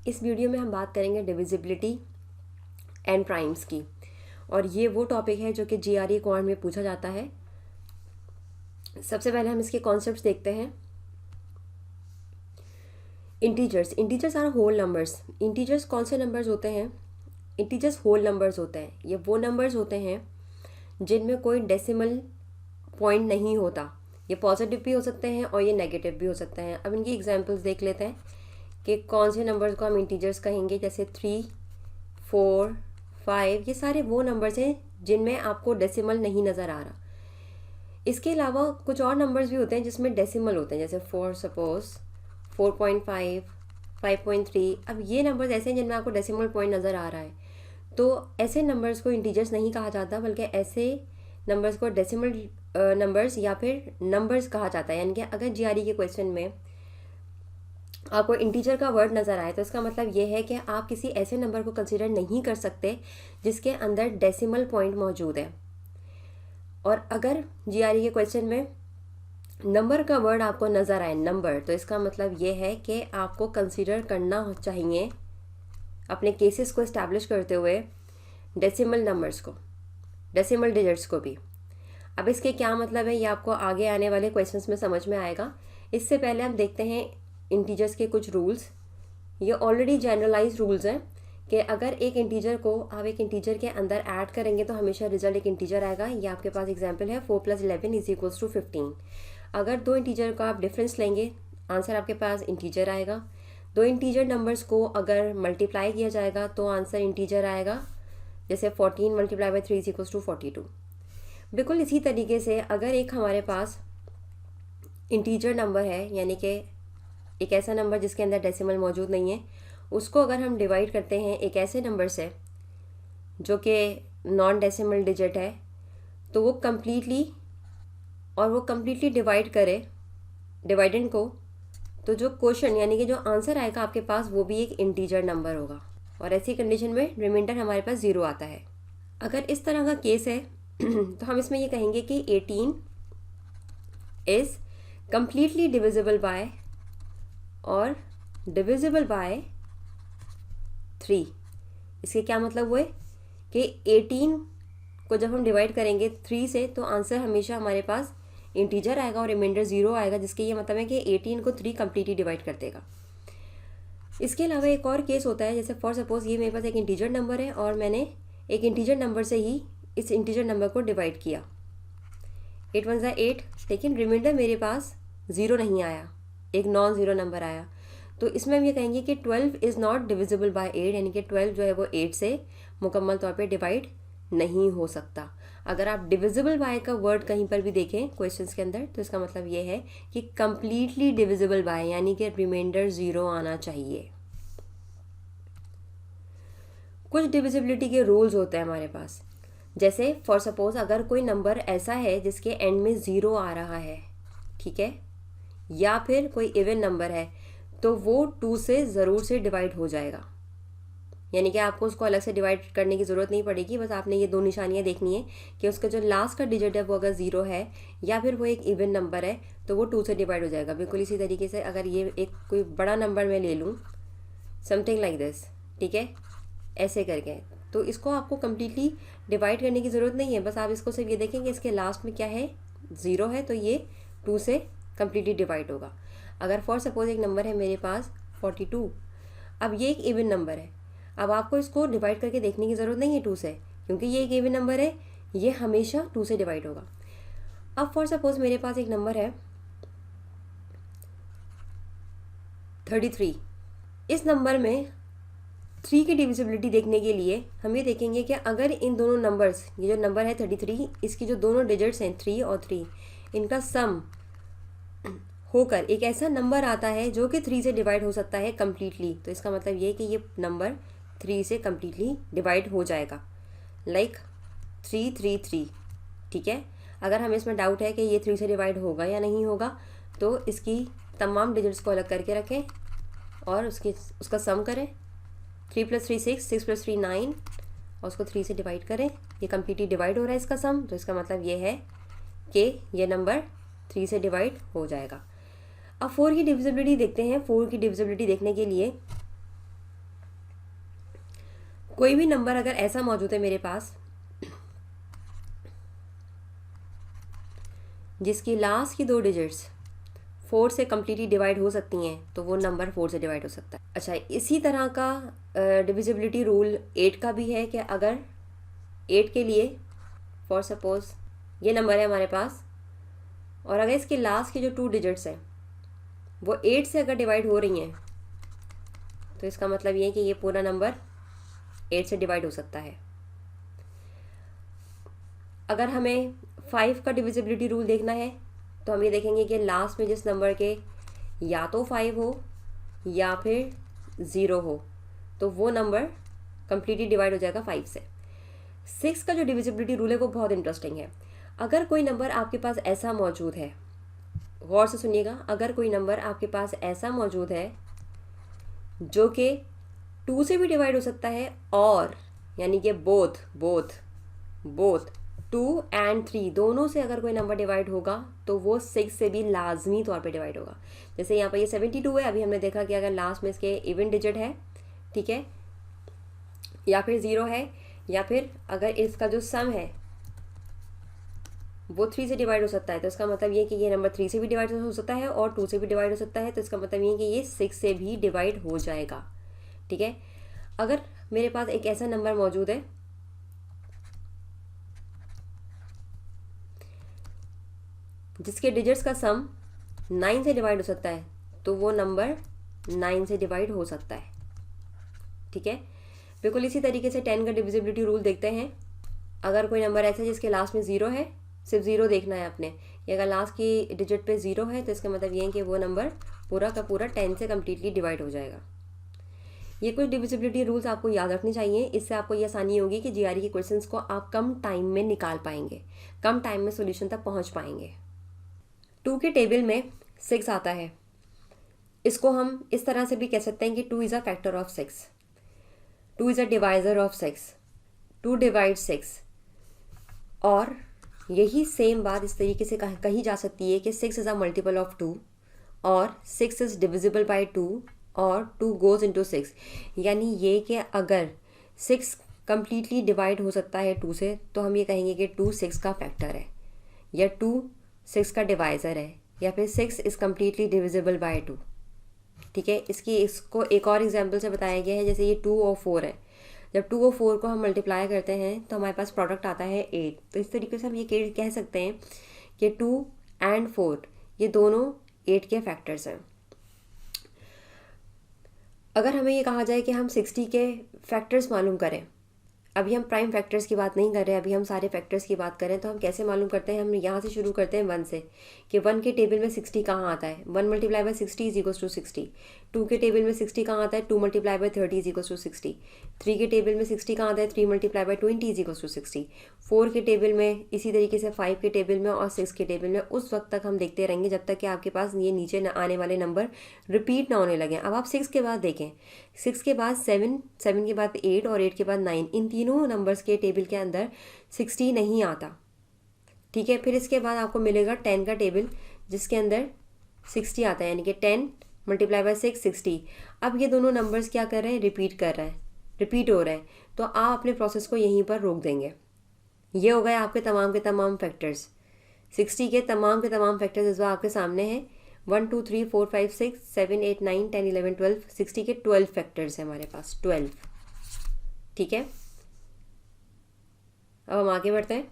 इस वीडियो में हम बात करेंगे डिविजिबिलिटी एंड प्राइम्स की, और ये वो टॉपिक है जो कि जीआरई क्वांट में पूछा जाता है। सबसे पहले हम इसके कॉन्सेप्ट्स देखते हैं। Integers are whole numbers. Integers कौन से नंबर्स होते हैं? इंटीजर्स होल नंबर्स होते हैं। ये वो नंबर्स होते हैं जिनमें कोई डेसिमल पॉइंट नहीं होता। ये पॉजिटिव भी हो सकते हैं और ये नेगेटिव भी हो सकते हैं। अब इनकी एग्जांपल्स देख लेते हैं कि कौन से नंबर्स को हम इंटीजर्स कहेंगे। जैसे 3, 4, 5, ये सारे वो नंबर्स हैं जिनमें आपको डेसिमल नहीं नज़र आ रहा। इसके अलावा कुछ और नंबर्स भी होते हैं जिसमें डेसिमल होते हैं, जैसे 4 सपोज 4.5, 5.3। अब ये नंबर्स ऐसे हैं जिनमें आपको डेसिमल पॉइंट नज़र आ रहा है, तो ऐसे नंबर्स को इंटीजर्स नहीं कहा जाता, बल्कि ऐसे नंबर्स को डेसिमल नंबर्स या फिर नंबर्स कहा जाता है। यानी कि अगर जीआरई के क्वेश्चन में आपको इंटीजर का वर्ड नज़र आए तो इसका मतलब ये है कि आप किसी ऐसे नंबर को कंसीडर नहीं कर सकते जिसके अंदर डेसिमल पॉइंट मौजूद है। और अगर जीआरई के क्वेश्चन में नंबर का वर्ड आपको नज़र आए, नंबर, तो इसका मतलब ये है कि आपको कंसीडर करना चाहिए अपने केसेस को इस्टेब्लिश करते हुए डेसिमल नंबर्स को, डेसिमल डिजिट्स को भी। अब इसके क्या मतलब है ये आपको आगे आने वाले क्वेश्चंस में समझ में आएगा। इससे पहले हम देखते हैं इंटीजर्स के कुछ रूल्स। ये ऑलरेडी जनरलाइज रूल्स हैं कि अगर एक इंटीजर को आप एक इंटीजर के अंदर ऐड करेंगे तो हमेशा रिजल्ट एक इंटीजर आएगा। ये आपके पास एग्जांपल है 4 + 11 = 15। अगर दो इंटीजर का आप डिफरेंस लेंगे, आंसर आपके पास इंटीजर आएगा। दो इंटीजर नंबर्स को अगर मल्टीप्लाई किया जाएगा तो आंसर इंटीजर आएगा। जैसे 14 × 3 = 42। बिल्कुल इसी तरीके से अगर एक हमारे पास इंटीजर नंबर है, यानी कि एक ऐसा नंबर जिसके अंदर डेसिमल मौजूद नहीं है, उसको अगर हम डिवाइड करते हैं एक ऐसे नंबर से जो कि नॉन डेसिमल डिजिट है, तो वो कम्प्लीटली डिवाइड करे डिवाइडेंड को, तो जो क्वेश्चन यानी कि जो आंसर आएगा आपके पास वो भी एक इंटीजर नंबर होगा। और ऐसी कंडीशन में रिमाइंडर हमारे पास 0 आता है। अगर इस तरह का केस है तो हम इसमें ये कहेंगे कि 18 इज़ कम्प्लीटली डिविजिबल बाय और डिविजिबल बाय 3। इसके क्या मतलब हुए कि 18 को जब हम डिवाइड करेंगे 3 से तो आंसर हमेशा हमारे पास इंटीजर आएगा और रिमाइंडर 0 आएगा, जिसके ये मतलब है कि 18 को 3 कम्प्लीटली डिवाइड कर देगा। इसके अलावा एक और केस होता है, जैसे फॉर सपोज ये मेरे पास एक इंटीजर नंबर है और मैंने एक इंटीजर नंबर से ही इस इंटीजर नंबर को डिवाइड किया। 8 × 1 = 8, लेकिन रिमाइंडर मेरे पास 0 नहीं आया, एक नॉन ज़ीरो नंबर आया। तो इसमें हम ये कहेंगे कि 12 इज़ नॉट डिविजिबल बाय 8, यानी कि 12 जो है वो 8 से मुकम्मल तौर पे डिवाइड नहीं हो सकता। अगर आप डिविजिबल बाय का वर्ड कहीं पर भी देखें क्वेश्चंस के अंदर तो इसका मतलब ये है कि कम्प्लीटली डिविजिबल बाय, यानी कि रिमाइंडर 0 आना चाहिए। कुछ डिविजिबिलिटी के रूल्स होते हैं हमारे पास। जैसे फॉर सपोज अगर कोई नंबर ऐसा है जिसके एंड में 0 आ रहा है, ठीक है, या फिर कोई इवन नंबर है, तो वो 2 से ज़रूर से डिवाइड हो जाएगा। यानी कि आपको उसको अलग से डिवाइड करने की ज़रूरत नहीं पड़ेगी, बस आपने ये दो निशानियाँ देखनी है कि उसका जो लास्ट का डिजिट है वो अगर 0 है या फिर वो एक इवन नंबर है तो वो 2 से डिवाइड हो जाएगा। बिल्कुल इसी तरीके से अगर ये एक कोई बड़ा नंबर मैं ले लूँ, समथिंग लाइक दिस, ठीक है, ऐसे करके, तो इसको आपको कम्प्लीटली डिवाइड करने की ज़रूरत नहीं है। बस आप इसको सिर्फ ये देखें कि इसके लास्ट में क्या है, 0 है, तो ये 2 से कम्प्लीटली डिवाइड होगा। अगर फॉर सपोज एक नंबर है मेरे पास 42, अब ये एक इवन नंबर है, अब आपको इसको डिवाइड करके देखने की ज़रूरत नहीं है 2 से, क्योंकि ये एक इवन नंबर है, ये हमेशा 2 से डिवाइड होगा। अब फॉर सपोज मेरे पास एक नंबर है 33। इस नंबर में 3 की डिविजिबिलिटी देखने के लिए हम ये देखेंगे कि अगर इन दोनों नंबर्स, ये जो नंबर है 33, इसकी जो दोनों डिजिट्स हैं 3 और 3, इनका सम होकर एक ऐसा नंबर आता है जो कि 3 से डिवाइड हो सकता है कम्प्लीटली, तो इसका मतलब ये है कि ये नंबर 3 से कम्प्लीटली डिवाइड हो जाएगा, लाइक 333, ठीक है। अगर हमें इसमें डाउट है कि ये 3 से डिवाइड होगा या नहीं होगा, तो इसकी तमाम डिजिट्स को अलग करके रखें और उसका सम करें। 3 + 3 6, 6 + 3 9, और उसको 3 से डिवाइड करें। ये कम्प्लीटली डिवाइड हो रहा है इसका सम, तो इसका मतलब ये है कि ये नंबर 3 से डिवाइड हो जाएगा। अब 4 की डिविजिबिलिटी देखते हैं। 4 की डिविजिबिलिटी देखने के लिए कोई भी नंबर अगर ऐसा मौजूद है मेरे पास जिसकी लास्ट की 2 डिजिट्स 4 से कम्प्लीटली डिवाइड हो सकती हैं, तो वो नंबर 4 से डिवाइड हो सकता है। अच्छा, इसी तरह का डिविजिबिलिटी रूल 8 का भी है कि अगर 8 के लिए फॉर सपोज ये नंबर है हमारे पास, और अगर इसके लास्ट की जो 2 डिजिट्स हैं वो 8 से अगर डिवाइड हो रही हैं, तो इसका मतलब ये है कि ये पूरा नंबर 8 से डिवाइड हो सकता है। अगर हमें 5 का डिविजिबिलिटी रूल देखना है तो हम ये देखेंगे कि लास्ट में जिस नंबर के या तो 5 हो या फिर 0 हो, तो वो नंबर कम्प्लीटली डिवाइड हो जाएगा 5 से। 6 का जो डिविजिबिलिटी रूल है वो बहुत इंटरेस्टिंग है। अगर कोई नंबर आपके पास ऐसा मौजूद है, गौर से सुनिएगा, अगर कोई नंबर आपके पास ऐसा मौजूद है जो कि 2 से भी डिवाइड हो सकता है, और यानी कि बोथ 2 एंड 3 दोनों से अगर कोई नंबर डिवाइड होगा तो वो 6 से भी लाजमी तौर पे डिवाइड होगा। जैसे यहाँ पर ये 72 है, अभी हमने देखा कि अगर लास्ट में इसके इवन डिजिट है, ठीक है, या फिर 0 है, या फिर अगर इसका जो सम है वो 3 से डिवाइड हो सकता है, तो इसका मतलब ये कि ये नंबर 3 से भी डिवाइड हो सकता है और 2 से भी डिवाइड हो सकता है, तो इसका मतलब ये कि ये 6 से भी डिवाइड हो जाएगा। ठीक है, अगर मेरे पास एक ऐसा नंबर मौजूद है जिसके डिजिट्स का सम 9 से डिवाइड हो सकता है, तो वो नंबर 9 से डिवाइड हो सकता है। ठीक है, बिल्कुल इसी तरीके से 10 का डिविजिबिलिटी रूल देखते हैं। अगर कोई नंबर ऐसा है जिसके लास्ट में 0 है, सिर्फ 0 देखना है आपने, या अगर लास्ट की डिजिट पे 0 है, तो इसका मतलब ये है कि वो नंबर पूरा का पूरा 10 से कम्प्लीटली डिवाइड हो जाएगा। ये कुछ डिविजिबिलिटी रूल्स आपको याद रखने चाहिए, इससे आपको ये आसानी होगी कि जीआरई के क्वेश्चंस को आप कम टाइम में निकाल पाएंगे, कम टाइम में सोल्यूशन तक पहुंच पाएंगे। 2 के टेबल में 6 आता है, इसको हम इस तरह से भी कह सकते हैं कि 2 is a factor of 6, 2 is a divisor of 6, 2 divide 6। और यही सेम बात इस तरीके से कही जा सकती है कि 6 इज़ अ मल्टीपल ऑफ 2, और 6 इज़ डिविजिबल बाय 2, और 2 गोज़ इनटू 6। यानी ये कि अगर 6 कम्प्लीटली डिवाइड हो सकता है 2 से, तो हम ये कहेंगे कि 2 6 का फैक्टर है, या 2 6 का डिवाइज़र है, या फिर 6 इज़ कम्प्लीटली डिविजिबल बाय 2। ठीक है, इसको एक और एग्जाम्पल से बताया गया है, जैसे ये 2 और 4 है। जब 2 और 4 को हम मल्टीप्लाई करते हैं तो हमारे पास प्रोडक्ट आता है 8। तो इस तरीके से हम ये कह सकते हैं कि 2 एंड 4 ये दोनों 8 के फैक्टर्स हैं। अगर हमें ये कहा जाए कि हम 60 के फैक्टर्स मालूम करें, अभी हम प्राइम फैक्टर्स की बात नहीं कर रहे हैं, अभी हम सारे फैक्टर्स की बात करें, तो हम कैसे मालूम करते हैं? हम यहाँ से शुरू करते हैं 1 से, कि 1 के टेबल में 60 कहाँ आता है, 1 multiply by 60 is equals to 60। 2 के टेबल में 60 कहाँ आता है, 2 multiply by 30 is equals to 60। 3 के टेबल में 60 कहाँ आता है, 3 multiply by 20 is equals to 60। 4 के टेबल में इसी तरीके से, 5 के टेबल में और 6 के टेबल में। उस वक्त तक हम देखते रहेंगे जब तक कि आपके पास ये नीचे आने वाले नंबर रिपीट ना होने लगे। अब आप 6 के बाद देखें, 6 के बाद 7, 7 के बाद 8 और 8 के बाद 9, इन तीनों नंबर्स के टेबल के अंदर 60 नहीं आता। ठीक है, फिर इसके बाद आपको मिलेगा 10 का टेबल जिसके अंदर 60 आता है, यानी कि 10 मल्टीप्लाई बाय 6 60। अब ये दोनों नंबर्स क्या कर रहे हैं, रिपीट हो रहे हैं, तो आप अपने प्रोसेस को यहीं पर रोक देंगे। ये हो गए आपके तमाम के तमाम फैक्टर्स, 60 के तमाम फैक्टर्स इस बार आपके सामने हैं। 1 2 3 4 5 6 7 8 9 10 11 12, 60 के 12 फैक्टर्स हैं हमारे पास, 12। ठीक है, अब हम आगे बढ़ते हैं।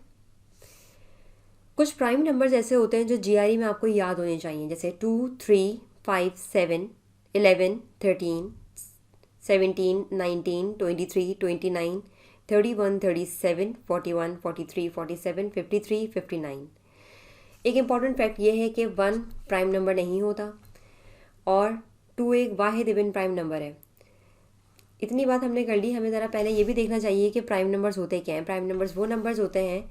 कुछ प्राइम नंबर्स ऐसे होते हैं जो जीआरई में आपको याद होने चाहिए, जैसे 2 3 5 7 11 13 17 19 23 29 31 37 41 43 47 53 59। एक इम्पॉर्टेंट फैक्ट ये है कि 1 प्राइम नंबर नहीं होता और 2 एक वाहिद इवन प्राइम नंबर है। इतनी बात हमने कर ली, हमें ज़रा पहले ये भी देखना चाहिए कि प्राइम नंबर्स होते क्या हैं। प्राइम नंबर्स वो नंबर्स होते हैं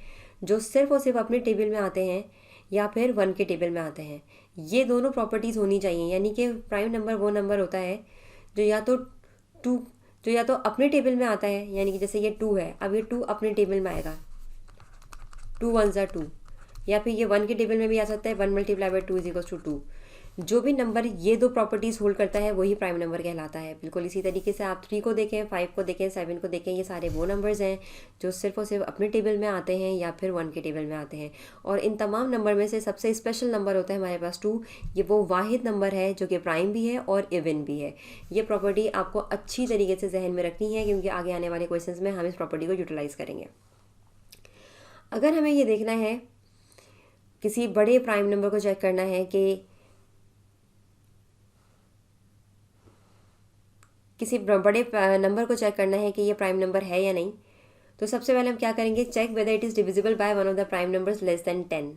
जो सिर्फ और सिर्फ अपने टेबल में आते हैं या फिर 1 के टेबल में आते हैं। ये दोनों प्रॉपर्टीज़ होनी चाहिए, यानी कि प्राइम नंबर वो नंबर होता है जो या तो अपने टेबल में आता है, यानी कि जैसे ये 2 है, अब ये 2 अपने टेबल में आएगा, 2 1 ज़ा 2, या फिर ये 1 के टेबल में भी आ सकता है, 1 multiply by 2 is equals to 2। जो भी नंबर ये दो प्रॉपर्टीज़ होल्ड करता है वही प्राइम नंबर कहलाता है। बिल्कुल इसी तरीके से आप 3 को देखें, 5 को देखें, 7 को देखें, ये सारे वो नंबर्स हैं जो सिर्फ और सिर्फ अपने टेबल में आते हैं या फिर 1 के टेबल में आते हैं। और इन तमाम नंबर में से सबसे स्पेशल नंबर होता है हमारे पास 2। ये वो वाहिद नंबर है जो कि प्राइम भी है और इवन भी है। ये प्रॉपर्टी आपको अच्छी तरीके से जहन में रखनी है क्योंकि आगे आने वाले क्वेश्चंस में हम इस प्रॉपर्टी को यूटिलाइज़ करेंगे। अगर हमें ये देखना है, किसी बड़े प्राइम नंबर को चेक करना है कि किसी बड़े नंबर को चेक करना है कि ये प्राइम नंबर है या नहीं, तो सबसे पहले हम क्या करेंगे, check whether it is divisible by one of the prime numbers less than 10।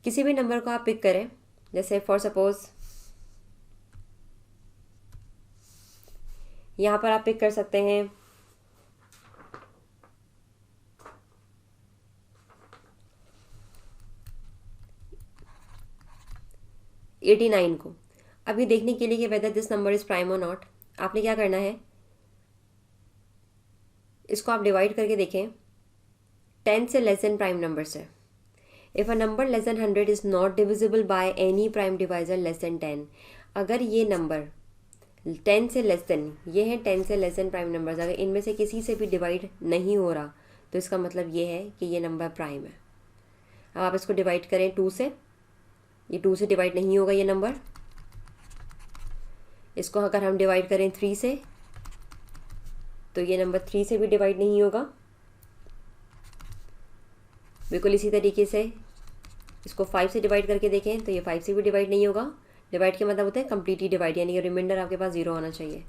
किसी भी नंबर को आप पिक करें, जैसे फॉर सपोज यहाँ पर आप पिक कर सकते हैं 89 को। अब ये देखने के लिए कि whether this number is prime और नॉट, आपने क्या करना है, इसको आप डिवाइड करके देखें 10 से लेस देन प्राइम नंबर से। If a number less than 100 is not divisible by any prime divisor less than 10। अगर ये नंबर 10 से लेस देन, ये है 10 से लेस देन प्राइम नंबर्स, अगर इनमें से किसी से भी डिवाइड नहीं हो रहा तो इसका मतलब ये है कि ये नंबर प्राइम है। अब आप इसको डिवाइड करें 2 से, ये 2 से डिवाइड नहीं होगा ये नंबर। इसको अगर हम डिवाइड करें 3 से तो ये नंबर 3 से भी डिवाइड नहीं होगा। बिल्कुल इसी तरीके से इसको 5 से डिवाइड करके देखें तो ये 5 से भी डिवाइड नहीं होगा। डिवाइड के मतलब होता है कम्प्लीटली डिवाइड, यानी कि रिमाइंडर आपके पास 0 होना चाहिए।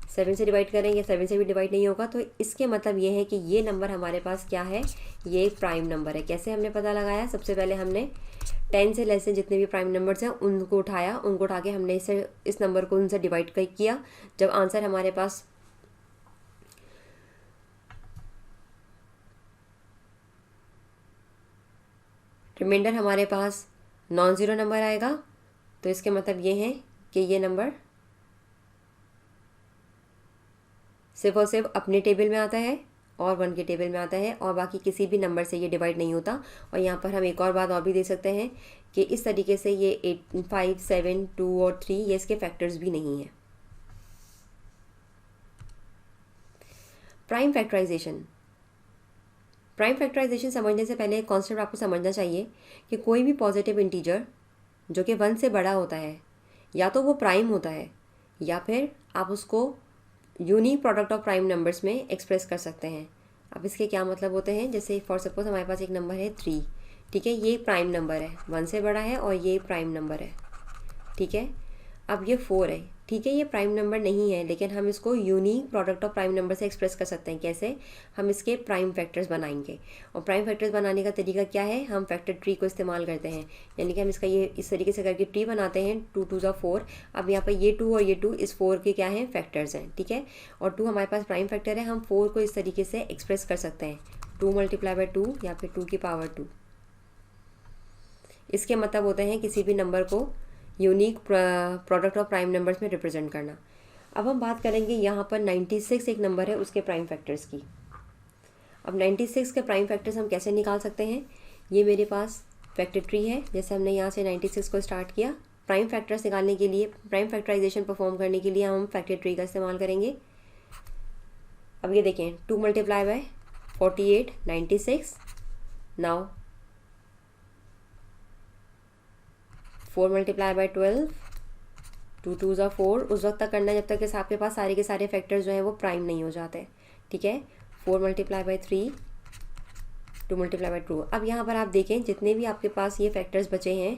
7 से डिवाइड करें, ये 7 से भी डिवाइड नहीं होगा। तो इसके मतलब ये है कि ये नंबर हमारे पास क्या है, ये एक प्राइम नंबर है। कैसे हमने पता लगाया, सबसे पहले हमने 10 से लेस देन जितने भी प्राइम नंबर्स हैं उनको उठाया, उनको उठा के हमने इस नंबर को उनसे डिवाइड किया। जब आंसर हमारे पास रिमाइंडर हमारे पास नॉन ज़ीरो नंबर आएगा तो इसके मतलब ये है कि ये नंबर सिर्फ और सिर्फ अपने टेबल में आता है और 1 के टेबल में आता है और बाकी किसी भी नंबर से ये डिवाइड नहीं होता। और यहाँ पर हम एक और बात और भी देख सकते हैं कि इस तरीके से ये 8, 5, 7, 2 और 3 ये इसके फैक्टर्स भी नहीं हैं। Prime factorisation. प्राइम फैक्टराइजेशन समझने से पहले एक कॉन्सेप्ट आपको समझना चाहिए कि कोई भी पॉजिटिव इंटीजर जो कि 1 से बड़ा होता है या तो वो प्राइम होता है या फिर आप उसको unique product of prime numbers में एक्सप्रेस कर सकते हैं। अब इसके क्या मतलब होते हैं, जैसे फॉर सपोज हमारे पास एक नंबर है 3, ठीक है, ये प्राइम नंबर है, 1 से बड़ा है और ये प्राइम नंबर है, ठीक है। अब ये 4 है, ठीक है, ये प्राइम नंबर नहीं है लेकिन हम इसको unique product of prime number से एक्सप्रेस कर सकते हैं। कैसे, हम इसके प्राइम फैक्टर्स बनाएंगे। और प्राइम फैक्टर्स बनाने का तरीका क्या है, हम फैक्टर ट्री को इस्तेमाल करते हैं, यानी कि हम इसका ये इस तरीके से करके ट्री बनाते हैं। 2 2 ज़ा 4। अब यहाँ पर ये 2 और ये 2 इस 4 के क्या हैं, फैक्टर्स हैं, ठीक है। और 2 हमारे पास प्राइम फैक्टर है, हम 4 को इस तरीके से एक्सप्रेस कर सकते हैं, 2 मल्टीप्लाई बाय 2 या फिर 2 की पावर 2। इसके मतलब होते हैं किसी भी नंबर को unique product of prime numbers में रिप्रेजेंट करना। अब हम बात करेंगे यहाँ पर 96 एक नंबर है उसके प्राइम फैक्टर्स की। अब 96 के प्राइम फैक्टर्स हम कैसे निकाल सकते हैं, ये मेरे पास फैक्टर ट्री है। जैसे हमने यहाँ से 96 को स्टार्ट किया, प्राइम फैक्टर्स निकालने के लिए, प्राइम फैक्टराइजेशन परफॉर्म करने के लिए हम फैक्टर ट्री का इस्तेमाल करेंगे। अब ये देखें 2 multiply bye 48 96, now 4 multiply bye 12, 2 2 ज़ा 4। उस वक्त तक करना जब तक कि आपके पास सारे के सारे फैक्टर्स जो हैं वो प्राइम नहीं हो जाते, ठीक है। 4 मल्टीप्लाई बाय 3, 2 मल्टीप्लाई बाय 2। अब यहाँ पर आप देखें जितने भी आपके पास ये फैक्टर्स बचे हैं,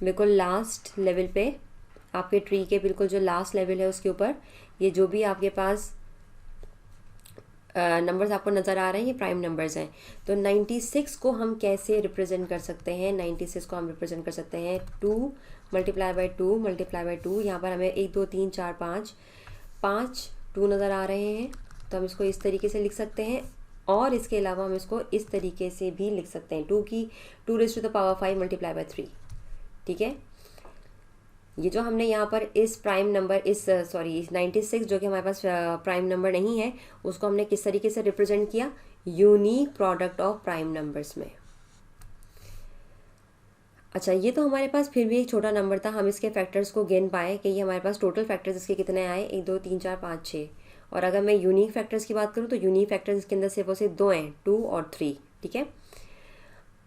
बिल्कुल लास्ट लेवल पे आपके ट्री के बिल्कुल जो लास्ट लेवल है उसके ऊपर ये जो भी आपके पास नंबर्स आपको नज़र आ रहे हैं ये प्राइम नंबर्स हैं। तो 96 को हम कैसे रिप्रेजेंट कर सकते हैं, 96 को हम रिप्रेजेंट कर सकते हैं 2 मल्टीप्लाई बाय 2 मल्टीप्लाई बाय 2। यहाँ पर हमें 1 2 3 4 5 2 नज़र आ रहे हैं, तो हम इसको इस तरीके से लिख सकते हैं। और इसके अलावा हम इसको इस तरीके से भी लिख सकते हैं, 2 raise to the power 5 multiply by 3, ठीक है। ये जो हमने यहाँ पर इस प्राइम नंबर इस 96 जो कि हमारे पास प्राइम नंबर नहीं है उसको हमने किस तरीके से रिप्रेजेंट किया, unique product of prime numbers में। अच्छा, ये तो हमारे पास फिर भी एक छोटा नंबर था, हम इसके फैक्टर्स को गिन पाए कि ये हमारे पास टोटल फैक्टर्स इसके कितने आए, 1 2 3 4 5 6। और अगर मैं यूनिक फैक्टर्स की बात करूँ तो यूनिक फैक्टर्स इसके अंदर सिर्फ और सिर्फ 2 हैं, 2 और 3। ठीक है।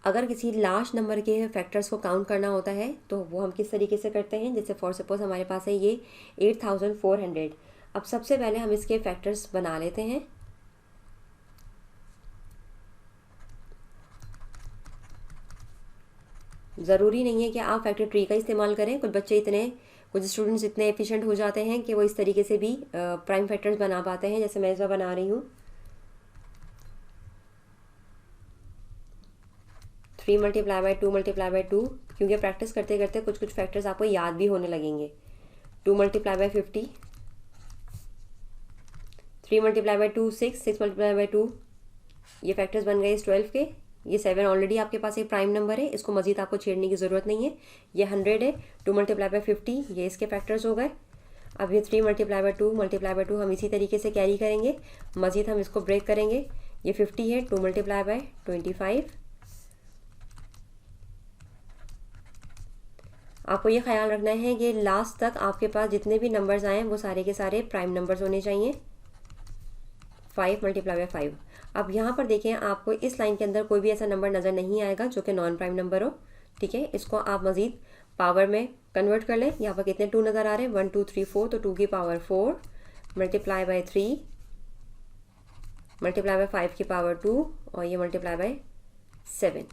अगर किसी लास्ट नंबर के फैक्टर्स को काउंट करना होता है तो वो हम किस तरीके से करते हैं, जैसे फॉर सपोज हमारे पास है ये 8400। अब सबसे पहले हम इसके फैक्टर्स बना लेते हैं। ज़रूरी नहीं है कि आप फैक्टर ट्री का इस्तेमाल करें, कुछ स्टूडेंट्स इतने एफिशिएंट हो जाते हैं कि वो इस तरीके से भी प्राइम फैक्टर्स बना पाते हैं, जैसे मैं इस बार बना रही हूँ। 3 मल्टीप्लाई बाई 2 मल्टीप्लाई बाई 2, क्योंकि प्रैक्टिस करते करते कुछ कुछ फैक्टर्स आपको याद भी होने लगेंगे। 2 multiply by 50, 3 multiply by 2 6, 6 multiply by 2, ये फैक्टर्स बन गए इस 12 के। ये 7 ऑलरेडी आपके पास एक प्राइम नंबर है, इसको मजीद आपको छेड़ने की ज़रूरत नहीं है। ये 100 है। 2 मल्टीप्लाई बाई 50, ये इसके फैक्टर्स हो गए। अब ये 3 मल्टीप्लाई बाई 2 मल्टीप्लाई बाई 2 हम इसी तरीके से कैरी करेंगे, मजीद हम इसको ब्रेक करेंगे। ये 50 है। 2 मल्टीप्लाई बाई 25। आपको ये ख्याल रखना है कि लास्ट तक आपके पास जितने भी नंबर्स आए वो सारे के सारे प्राइम नंबर्स होने चाहिए। 5 मल्टीप्लाई बाई 5। अब यहाँ पर देखें, आपको इस लाइन के अंदर कोई भी ऐसा नंबर नज़र नहीं आएगा जो कि नॉन प्राइम नंबर हो। ठीक है, इसको आप मज़ीद पावर में कन्वर्ट कर लें। यहाँ पर कितने 2 नज़र आ रहे हैं, 1 2 3 4, तो 2 की power 4 multiply by 3 multiply by 5 की पावर 2 और ये मल्टीप्लाई बाई 7।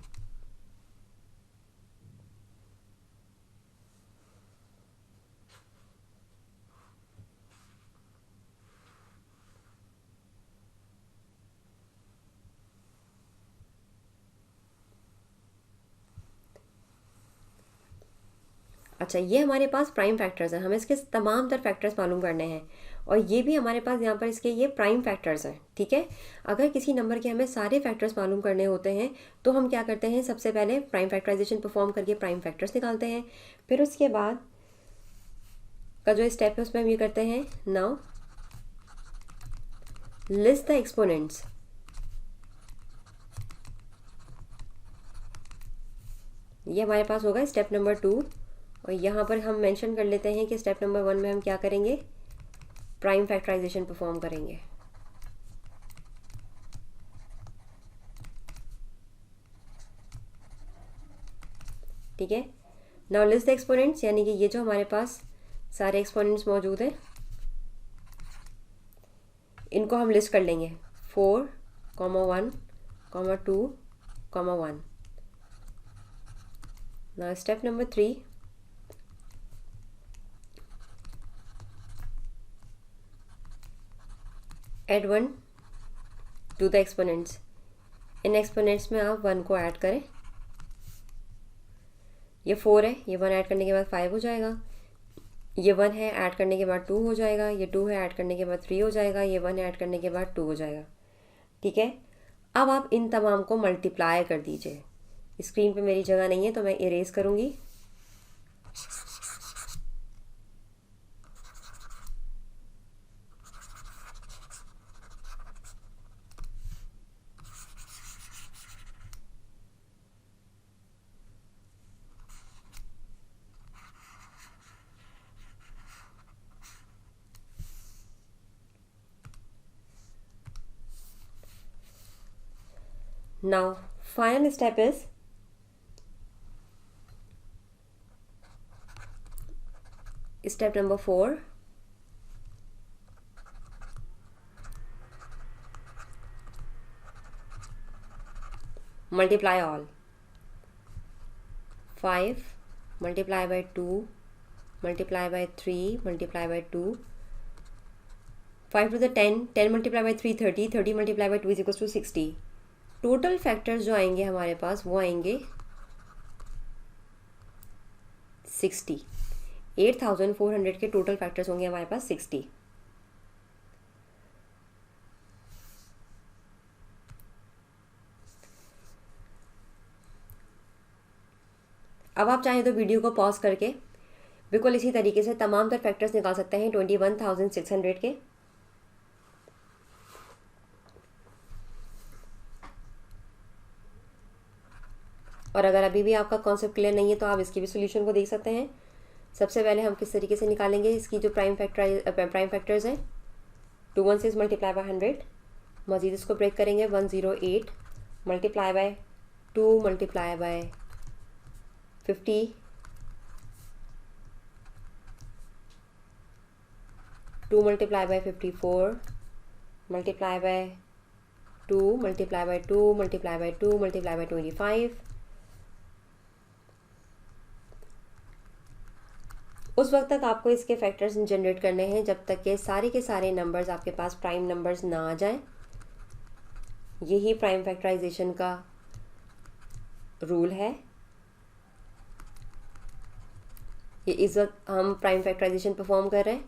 अच्छा, ये हमारे पास प्राइम फैक्टर्स हैं, हमें इसके तमाम तर फैक्टर्स मालूम करने हैं और ये भी हमारे पास यहाँ पर इसके ये प्राइम फैक्टर्स हैं। ठीक है। अगर किसी नंबर के हमें सारे फैक्टर्स मालूम करने होते हैं तो हम क्या करते हैं, सबसे पहले प्राइम फैक्टराइजेशन परफॉर्म करके प्राइम फैक्टर्स निकालते हैं। फिर उसके बाद का जो स्टेप है उसमें हम ये करते हैं, नाउ लिस्ट द एक्सपोनेंट्स। ये हमारे पास होगा स्टेप नंबर 2 और यहाँ पर हम मेंशन कर लेते हैं कि स्टेप नंबर 1 में हम क्या करेंगे, प्राइम फैक्टराइजेशन परफॉर्म करेंगे। ठीक है। नाउ लिस्ट द एक्सपोनेंट्स, यानी कि ये जो हमारे पास सारे एक्सपोनेंट्स मौजूद हैं इनको हम लिस्ट कर लेंगे, 4 1 2 1। Now step number 3, add 1 to the exponents. इन एक्सपोनेंट्स में आप 1 को ऐड करें। ये 4 है, ये 1 ऐड करने के बाद 5 हो जाएगा। ये 1 है, ऐड करने के बाद 2 हो जाएगा। ये 2 है, ऐड करने के बाद 3 हो जाएगा। ये 1 है, ऐड करने के बाद 2 हो जाएगा। ठीक है। अब आप इन तमाम को मल्टीप्लाई कर दीजिए। स्क्रीन पे मेरी जगह नहीं है तो मैं इरेज करूँगी। Now, final step is step number 4. Multiply all. 5 multiply by 2 multiply by 3 multiply by 2, 5 to the 10, 10 multiply by 3 30, 30 multiply by 2 is equals to 60। Total factors जो आएंगे हमारे पास वो आएंगे 60। 8400 के टोटल फैक्टर्स होंगे हमारे पास 60। अब आप चाहें तो वीडियो को पॉज करके बिल्कुल इसी तरीके से तमाम तर फैक्टर्स निकाल सकते हैं 21,600 के। और अगर अभी भी आपका कॉन्सेप्ट क्लियर नहीं है तो आप इसकी भी सोल्यूशन को देख सकते हैं। सबसे पहले हम किस तरीके से निकालेंगे इसकी जो प्राइम फैक्टर्स हैं। 216 मल्टीप्लाई बाय 100, मज़ीद इसको ब्रेक करेंगे 108 multiply by 2 multiply bye 50 2 multiply bye 54 multiply by 2 multiply by 2 multiply by 2 multiply bye 25। उस वक्त तक आपको इसके फैक्टर्स जनरेट करने हैं जब तक के सारे नंबर्स आपके पास प्राइम नंबर्स ना आ जाएं। यही प्राइम फैक्टराइजेशन का रूल है। ये इस वक्त हम प्राइम फैक्टराइजेशन परफॉर्म कर रहे हैं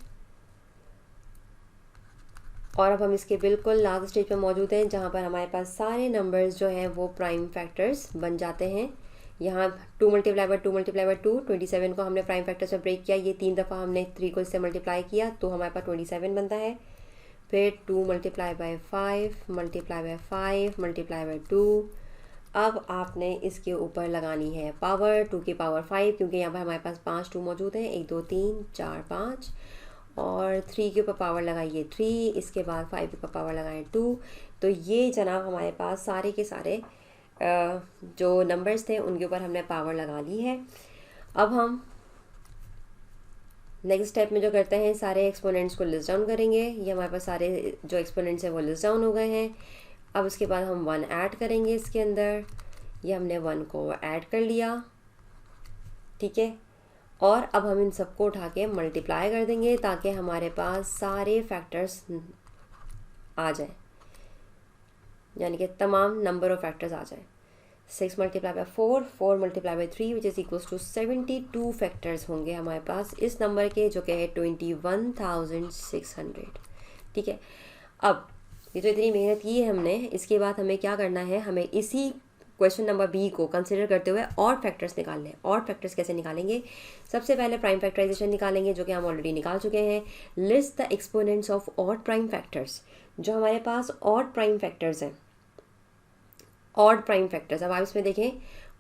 और अब हम इसके बिल्कुल लास्ट स्टेज पे मौजूद हैं जहाँ पर हमारे पास सारे नंबर्स जो हैं वो प्राइम फैक्टर्स बन जाते हैं। यहाँ 2 मल्टीप्लाई बाय 2 मल्टीप्लाई बाय 2 27 को हमने प्राइम फैक्टर से ब्रेक किया। ये 3 दफ़ा हमने 3 को इससे मल्टीप्लाई किया तो हमारे पास 27 बनता है। फिर 2 multiply bye 5 multiply bye 5 multiply by 2। अब आपने इसके ऊपर लगानी है पावर 2 की पावर 5, क्योंकि यहाँ पर हमारे पास 5 2 मौजूद हैं। 1 2 3 4 5 और 3 के ऊपर पावर लगाइए 3, इसके बाद 5 के ऊपर पावर लगाएं 2। तो ये जनाब हमारे पास सारे के सारे जो नंबर्स थे उनके ऊपर हमने पावर लगा ली है। अब हम नेक्स्ट स्टेप में जो करते हैं सारे एक्सपोनेंट्स को लिस्ट डाउन करेंगे। ये हमारे पास सारे जो एक्सपोनेंट्स हैं वो लिस्ट डाउन हो गए हैं। अब उसके बाद हम 1 ऐड करेंगे इसके अंदर। ये हमने 1 को ऐड कर लिया, ठीक है। और अब हम इन सबको उठा के मल्टीप्लाई कर देंगे ताकि हमारे पास सारे फैक्टर्स आ जाए, यानी कि तमाम नंबर ऑफ फैक्टर्स आ जाए। 6 multiply by 4 4 multiply by 3 which is equals to 72 factors होंगे हमारे पास इस नंबर के, जो कि है 21,600, ठीक है। अब ये तो इतनी मेहनत की है हमने, इसके बाद हमें क्या करना है, हमें इसी क्वेश्चन नंबर बी को कंसिडर करते हुए और फैक्टर्स निकालने हैं। और फैक्टर्स कैसे निकालेंगे? सबसे पहले प्राइम फैक्टराइजेशन निकालेंगे, जो कि हम ऑलरेडी निकाल चुके हैं। List the exponents of odd prime factors. जो हमारे पास ऑड प्राइम फैक्टर्स हैं, ऑड प्राइम फैक्टर्स, अब आप इसमें देखें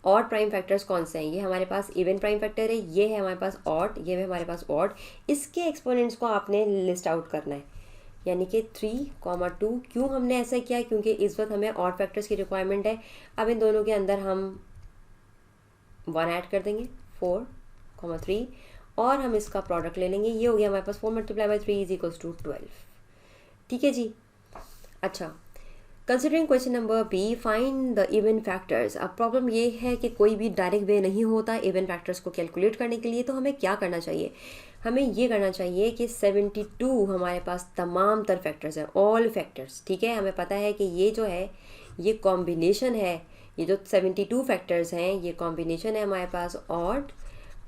ऑड प्राइम फैक्टर्स कौन से हैं। ये हमारे पास इवन प्राइम फैक्टर है, ये है हमारे पास ऑड, ये है हमारे पास ऑड। इसके एक्सपोनेंट्स को आपने लिस्ट आउट करना है, यानी कि 3, 2। क्यों हमने ऐसा किया? क्योंकि इस वक्त हमें ऑड फैक्टर्स की रिक्वायरमेंट है। अब इन दोनों के अंदर हम 1 ऐड कर देंगे 4, 3 और हम इसका प्रोडक्ट ले लेंगे। ये हो गया हमारे पास 4 multiply by 3 is equals to 12, ठीक है जी। अच्छा, considering question number B, find the even factors. अब प्रॉब्लम ये है कि कोई भी डायरेक्ट वे नहीं होता इवन फैक्टर्स को कैलकुलेट करने के लिए, तो हमें क्या करना चाहिए? हमें ये करना चाहिए कि 72 हमारे पास तमाम तर फैक्टर्स हैं, ऑल फैक्टर्स, ठीक है। हमें पता है कि ये जो है ये कॉम्बिनेशन है, ये जो 72 फैक्टर्स हैं ये कॉम्बिनेशन है हमारे पास ऑड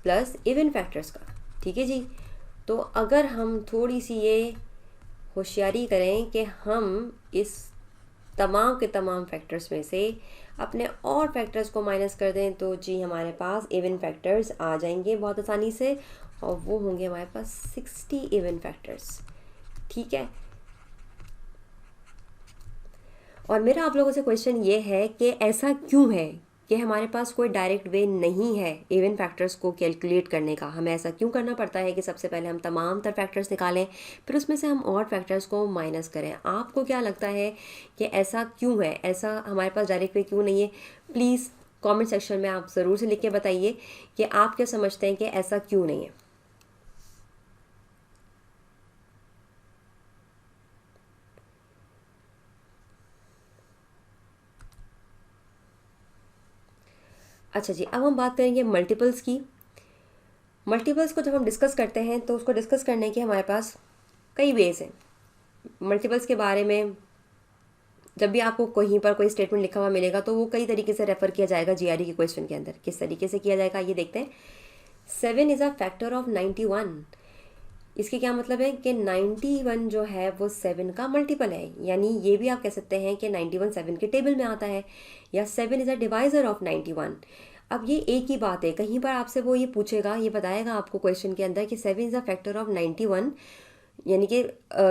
प्लस इवन फैक्टर्स का, ठीक है जी। तो अगर हम थोड़ी सी ये होशियारी करें कि हम इस तमाम के तमाम फैक्टर्स में से अपने और फैक्टर्स को माइनस कर दें तो जी हमारे पास इवन फैक्टर्स आ जाएंगे बहुत आसानी से, और वो होंगे हमारे पास 60 इवन फैक्टर्स, ठीक है। और मेरा आप लोगों से क्वेश्चन ये है कि ऐसा क्यों है कि हमारे पास कोई डायरेक्ट वे नहीं है इवन फैक्टर्स को कैलकुलेट करने का। हमें ऐसा क्यों करना पड़ता है कि सबसे पहले हम तमाम तर फैक्टर्स निकालें, फिर उसमें से हम और फैक्टर्स को माइनस करें। आपको क्या लगता है कि ऐसा क्यों है? ऐसा हमारे पास डायरेक्ट वे क्यों नहीं है? प्लीज़ कमेंट सेक्शन में आप ज़रूर से लिख के बताइए कि आप क्या समझते हैं कि ऐसा क्यों नहीं है। अच्छा जी, अब हम बात करेंगे मल्टीपल्स की। मल्टीपल्स को जब हम डिस्कस करते हैं तो उसको डिस्कस करने के हमारे पास कई वेज हैं। मल्टीपल्स के बारे में जब भी आपको कहीं पर कोई स्टेटमेंट लिखा हुआ मिलेगा तो वो कई तरीके से रेफ़र किया जाएगा जीआरई के क्वेश्चन के अंदर। किस तरीके से किया जाएगा ये देखते हैं। 7 इज़ अ फैक्टर ऑफ 91। इसके क्या मतलब है कि 91 जो है वो 7 का मल्टीपल है, यानी ये भी आप कह सकते हैं कि 91 7 के टेबल में आता है, या 7 इज़ अ डिवाइज़र ऑफ 91। अब ये एक ही बात है, कहीं पर आपसे वो ये पूछेगा, ये बताएगा आपको क्वेश्चन के अंदर कि 7 इज़ अ फैक्टर ऑफ 91, यानी कि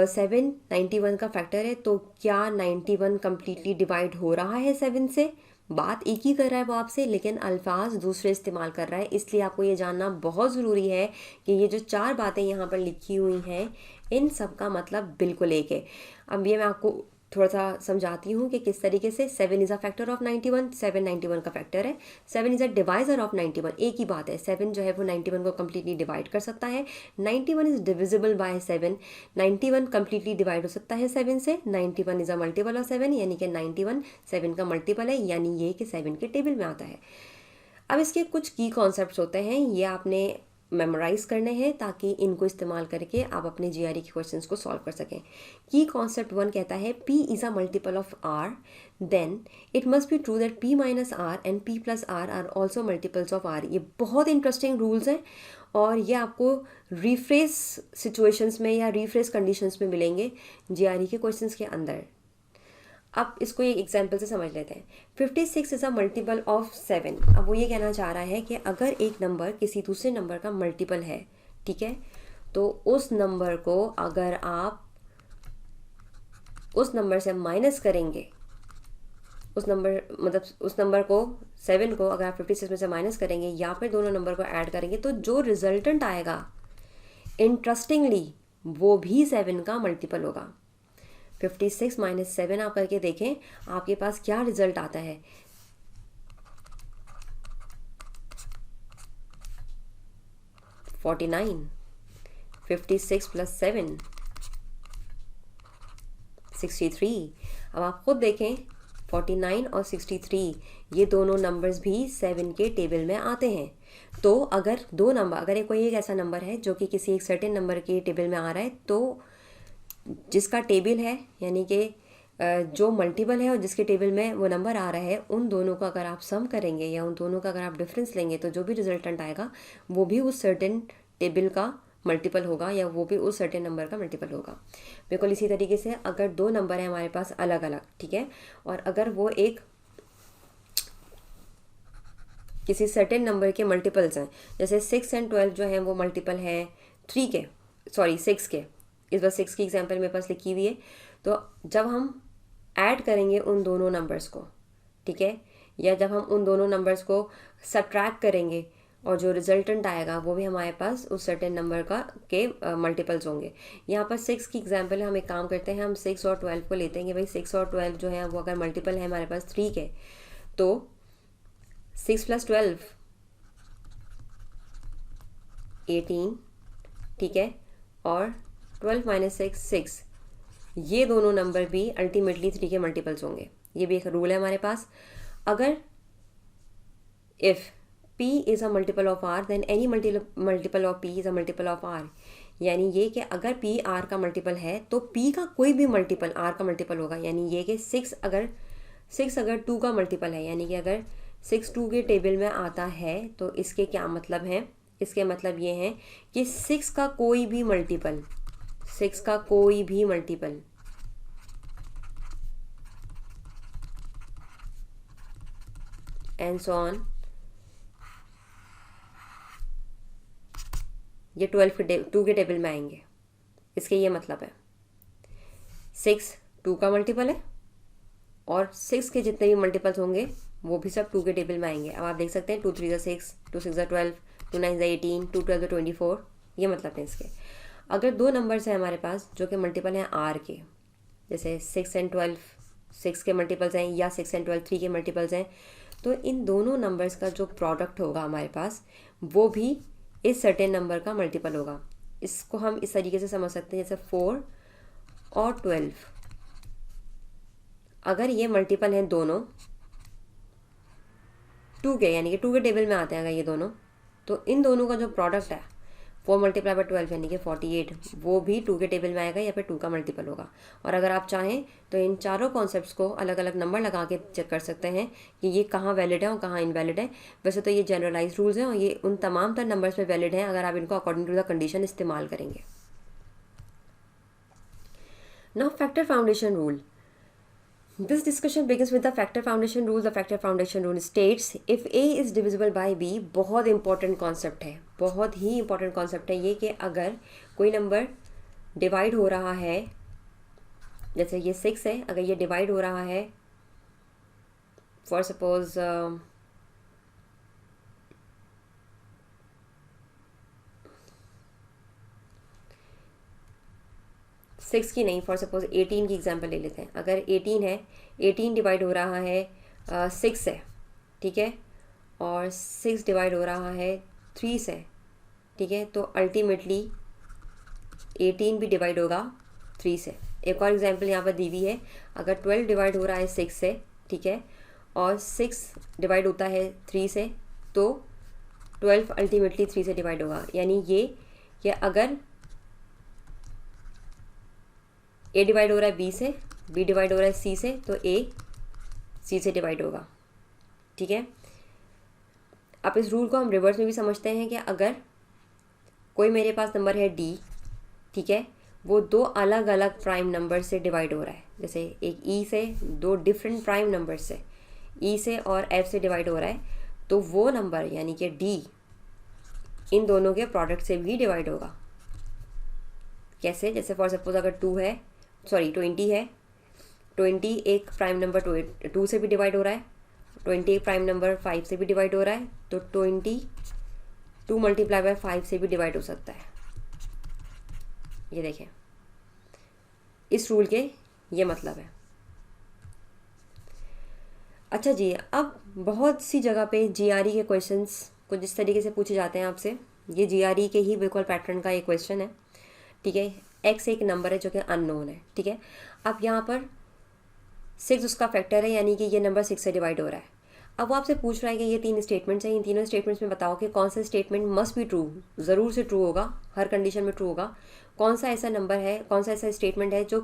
7 91 का फैक्टर है, तो क्या 91 कम्प्लीटली डिवाइड हो रहा है 7 से? बात एक ही कर रहा है वो आपसे, लेकिन अल्फाज दूसरे इस्तेमाल कर रहा है। इसलिए आपको ये जानना बहुत ज़रूरी है कि ये जो 4 बातें यहाँ पर लिखी हुई हैं इन सब का मतलब बिल्कुल एक है। अब ये मैं आपको थोड़ा सा समझाती हूँ कि किस तरीके से 7 इज़ अ फैक्टर ऑफ 91, 7 91 का फैक्टर है। 7 इज़ अ डिवाइजर ऑफ 91, एक ही बात है, 7 जो है वो 91 को कम्प्लीटली डिवाइड कर सकता है। 91 is divisible bye 7, 91 completely divide हो सकता है 7 से। 91 इज़ अ मल्टीपल ऑफ 7, यानी कि 91 7 का मल्टीपल है, यानी ये कि 7 के टेबल में आता है। अब इसके कुछ की कॉन्सेप्ट्स होते हैं, ये आपने मेमोराइज करने हैं ताकि इनको इस्तेमाल करके आप अपने जीआरई के क्वेश्चंस को सॉल्व कर सकें। की कॉन्सेप्ट 1 कहता है P is a multiple of R, then it must be true that P minus R and P plus R are also multiples of R। ये बहुत इंटरेस्टिंग रूल्स हैं और ये आपको रिफ्रेश सिचुएशंस में या रिफ्रेश कंडीशंस में मिलेंगे जीआरई के क्वेश्चंस के अंदर। अब इसको एक एग्जाम्पल से समझ लेते हैं। 56 इज़ अ मल्टीपल ऑफ 7। अब वो ये कहना चाह रहा है कि अगर एक नंबर किसी दूसरे नंबर का मल्टीपल है, ठीक है, तो उस नंबर को अगर आप उस नंबर से माइनस करेंगे, उस नंबर को 7 को अगर आप 56 में से माइनस करेंगे या फिर दोनों नंबर को ऐड करेंगे, तो जो रिजल्टेंट आएगा इंटरेस्टिंगली वो भी 7 का मल्टीपल होगा। 56 माइनस 7 आप करके देखें आपके पास क्या रिजल्ट आता है। 49, 56 प्लस 7 63। अब आप खुद देखें 49 और 63 ये दोनों नंबर्स भी 7 के टेबल में आते हैं। तो अगर दो नंबर, अगर कोई एक ऐसा नंबर है जो कि किसी एक सर्टेन नंबर के टेबल में आ रहा है, तो जिसका टेबल है यानी कि जो मल्टीपल है और जिसके टेबल में वो नंबर आ रहा है, उन दोनों का अगर आप सम करेंगे या उन दोनों का अगर आप डिफरेंस लेंगे, तो जो भी रिजल्टेंट आएगा वो भी उस सर्टेन टेबल का मल्टीपल होगा या वो भी उस सर्टेन नंबर का मल्टीपल होगा। बिल्कुल इसी तरीके से अगर दो नंबर हैं हमारे पास अलग अलग, ठीक है, और अगर वो एक किसी सर्टेन नंबर के मल्टीपल्स हैं, जैसे 6 एंड 12 जो हैं वो मल्टीपल हैं 6 के, इस बार 6 की एग्जाम्पल मेरे पास लिखी हुई है। तो जब हम ऐड करेंगे उन दोनों नंबर्स को, ठीक है, या जब हम उन दोनों नंबर्स को सब्ट्रैक्ट करेंगे और जो रिजल्टेंट आएगा वो भी हमारे पास उस सर्टेन नंबर का के मल्टीपल्स होंगे। यहाँ पर 6 की एग्जाम्पल है, हम एक काम करते हैं, हम 6 और 12 को लेते हैं कि भाई 6 और 12 जो है वो अगर मल्टीपल है हमारे पास 3 के, तो 6 प्लस 12 18, ठीक है, और 12 माइनस 6 ये दोनों नंबर भी अल्टीमेटली 3 के मल्टीपल्स होंगे। ये भी एक रूल है हमारे पास। अगर if P is a multiple of R then any multiple of P is a multiple of R, यानी ये कि अगर P R का मल्टीपल है तो P का कोई भी मल्टीपल R का मल्टीपल होगा। यानी ये कि 6 अगर 2 का मल्टीपल है, यानी कि अगर 6 2 के टेबल में आता है, तो इसके क्या मतलब है, इसके मतलब ये है कि 6 का कोई भी मल्टीपल एंड सो ऑन, ये 2 के टेबल में आएंगे। इसके ये मतलब है 6 2 का मल्टीपल है और 6 के जितने भी मल्टीपल्स होंगे वो भी सब 2 के टेबल में आएंगे। अब आप देख सकते हैं 2 3 6, 2 6 12, 2 9 18, 2 12 24, ये मतलब है इसके। अगर दो नंबर्स हैं हमारे पास जो कि मल्टीपल हैं R के, जैसे 6 एंड 12 6 के मल्टीपल्स हैं या 6 एंड 12 3 के मल्टीपल्स हैं, तो इन दोनों नंबर्स का जो प्रोडक्ट होगा हमारे पास वो भी इस सर्टेन नंबर का मल्टीपल होगा। इसको हम इस तरीके से समझ सकते हैं, जैसे 4 और 12 अगर ये मल्टीपल हैं दोनों 2 के, यानी कि 2 के टेबल में आते हैं अगर ये दोनों, तो इन दोनों का जो प्रोडक्ट है 4 मल्टीप्लाई बाई 12 यानी कि 48, वो भी 2 के टेबल में आएगा या फिर 2 का मल्टीपल होगा। और अगर आप चाहें तो इन चारों कॉन्सेप्ट्स को अलग अलग नंबर लगा के चेक कर सकते हैं कि ये कहाँ वैलिड है और कहाँ इनवैलिड है। वैसे तो ये जनरलाइज रूल्स हैं और ये उन तमाम तर नंबर्स पे वैलिड हैं अगर आप इनको अकॉर्डिंग टू द कंडीशन इस्तेमाल करेंगे। Now factor foundation rule. This discussion begins with the factor foundation rule. The factor foundation rule states if A is divisible by B, बहुत इंपॉर्टेंट कॉन्सेप्ट है, बहुत ही इंपॉर्टेंट कॉन्सेप्ट है ये कि अगर कोई नंबर डिवाइड हो रहा है, जैसे ये 6 है, अगर ये डिवाइड हो रहा है फॉर सपोज 6 की नहीं, फॉर सपोज 18 की एग्जांपल ले लेते हैं। अगर 18 है, 18 डिवाइड हो रहा है 6 से, ठीक है, और 6 डिवाइड हो रहा है 3 से, ठीक है, तो अल्टीमेटली 18 भी डिवाइड होगा 3 से। एक और एग्जांपल यहाँ पर दी हुई है, अगर 12 डिवाइड हो रहा है 6 से, ठीक है, और 6 डिवाइड होता है 3 से, तो 12 अल्टीमेटली 3 से डिवाइड होगा। यानी ये अगर ए डिवाइड हो रहा है बी से, बी डिवाइड हो रहा है सी से, तो ए सी से डिवाइड होगा, ठीक है। अब इस रूल को हम रिवर्स में भी समझते हैं कि अगर कोई मेरे पास नंबर है डी, ठीक है, वो दो अलग अलग प्राइम नंबर से डिवाइड हो रहा है, जैसे एक ई से, दो डिफरेंट प्राइम नंबर से, ई से और एफ से डिवाइड हो रहा है, तो वो नंबर यानी कि डी इन दोनों के प्रोडक्ट से भी डिवाइड होगा। कैसे? जैसे फॉर सपोज अगर 20 है, 20 एक प्राइम नंबर 2 से भी डिवाइड हो रहा है, 20 एक प्राइम नंबर 5 से भी डिवाइड हो रहा है, तो 22 मल्टीप्लाई बाय 5 से भी डिवाइड हो सकता है। ये देखें, इस रूल के ये मतलब है। अच्छा जी, अब बहुत सी जगह पे जीआरई के क्वेश्चंस कुछ इस तरीके से पूछे जाते हैं आपसे। ये जीआरई के ही बिल्कुल पैटर्न का एक क्वेश्चन है, ठीक है। एक्स एक नंबर है जो कि अननोन है, ठीक है। अब यहाँ पर 6 उसका फैक्टर है, यानी कि ये नंबर 6 से डिवाइड हो रहा है। अब वो आपसे पूछ रहा है कि ये 3 स्टेटमेंट्स हैं, इन तीनों स्टेटमेंट्स में बताओ कि कौन सा स्टेटमेंट मस्ट बी ट्रू, ज़रूर से ट्रू होगा, हर कंडीशन में ट्रू होगा। कौन सा ऐसा नंबर है, कौन सा ऐसा स्टेटमेंट है जो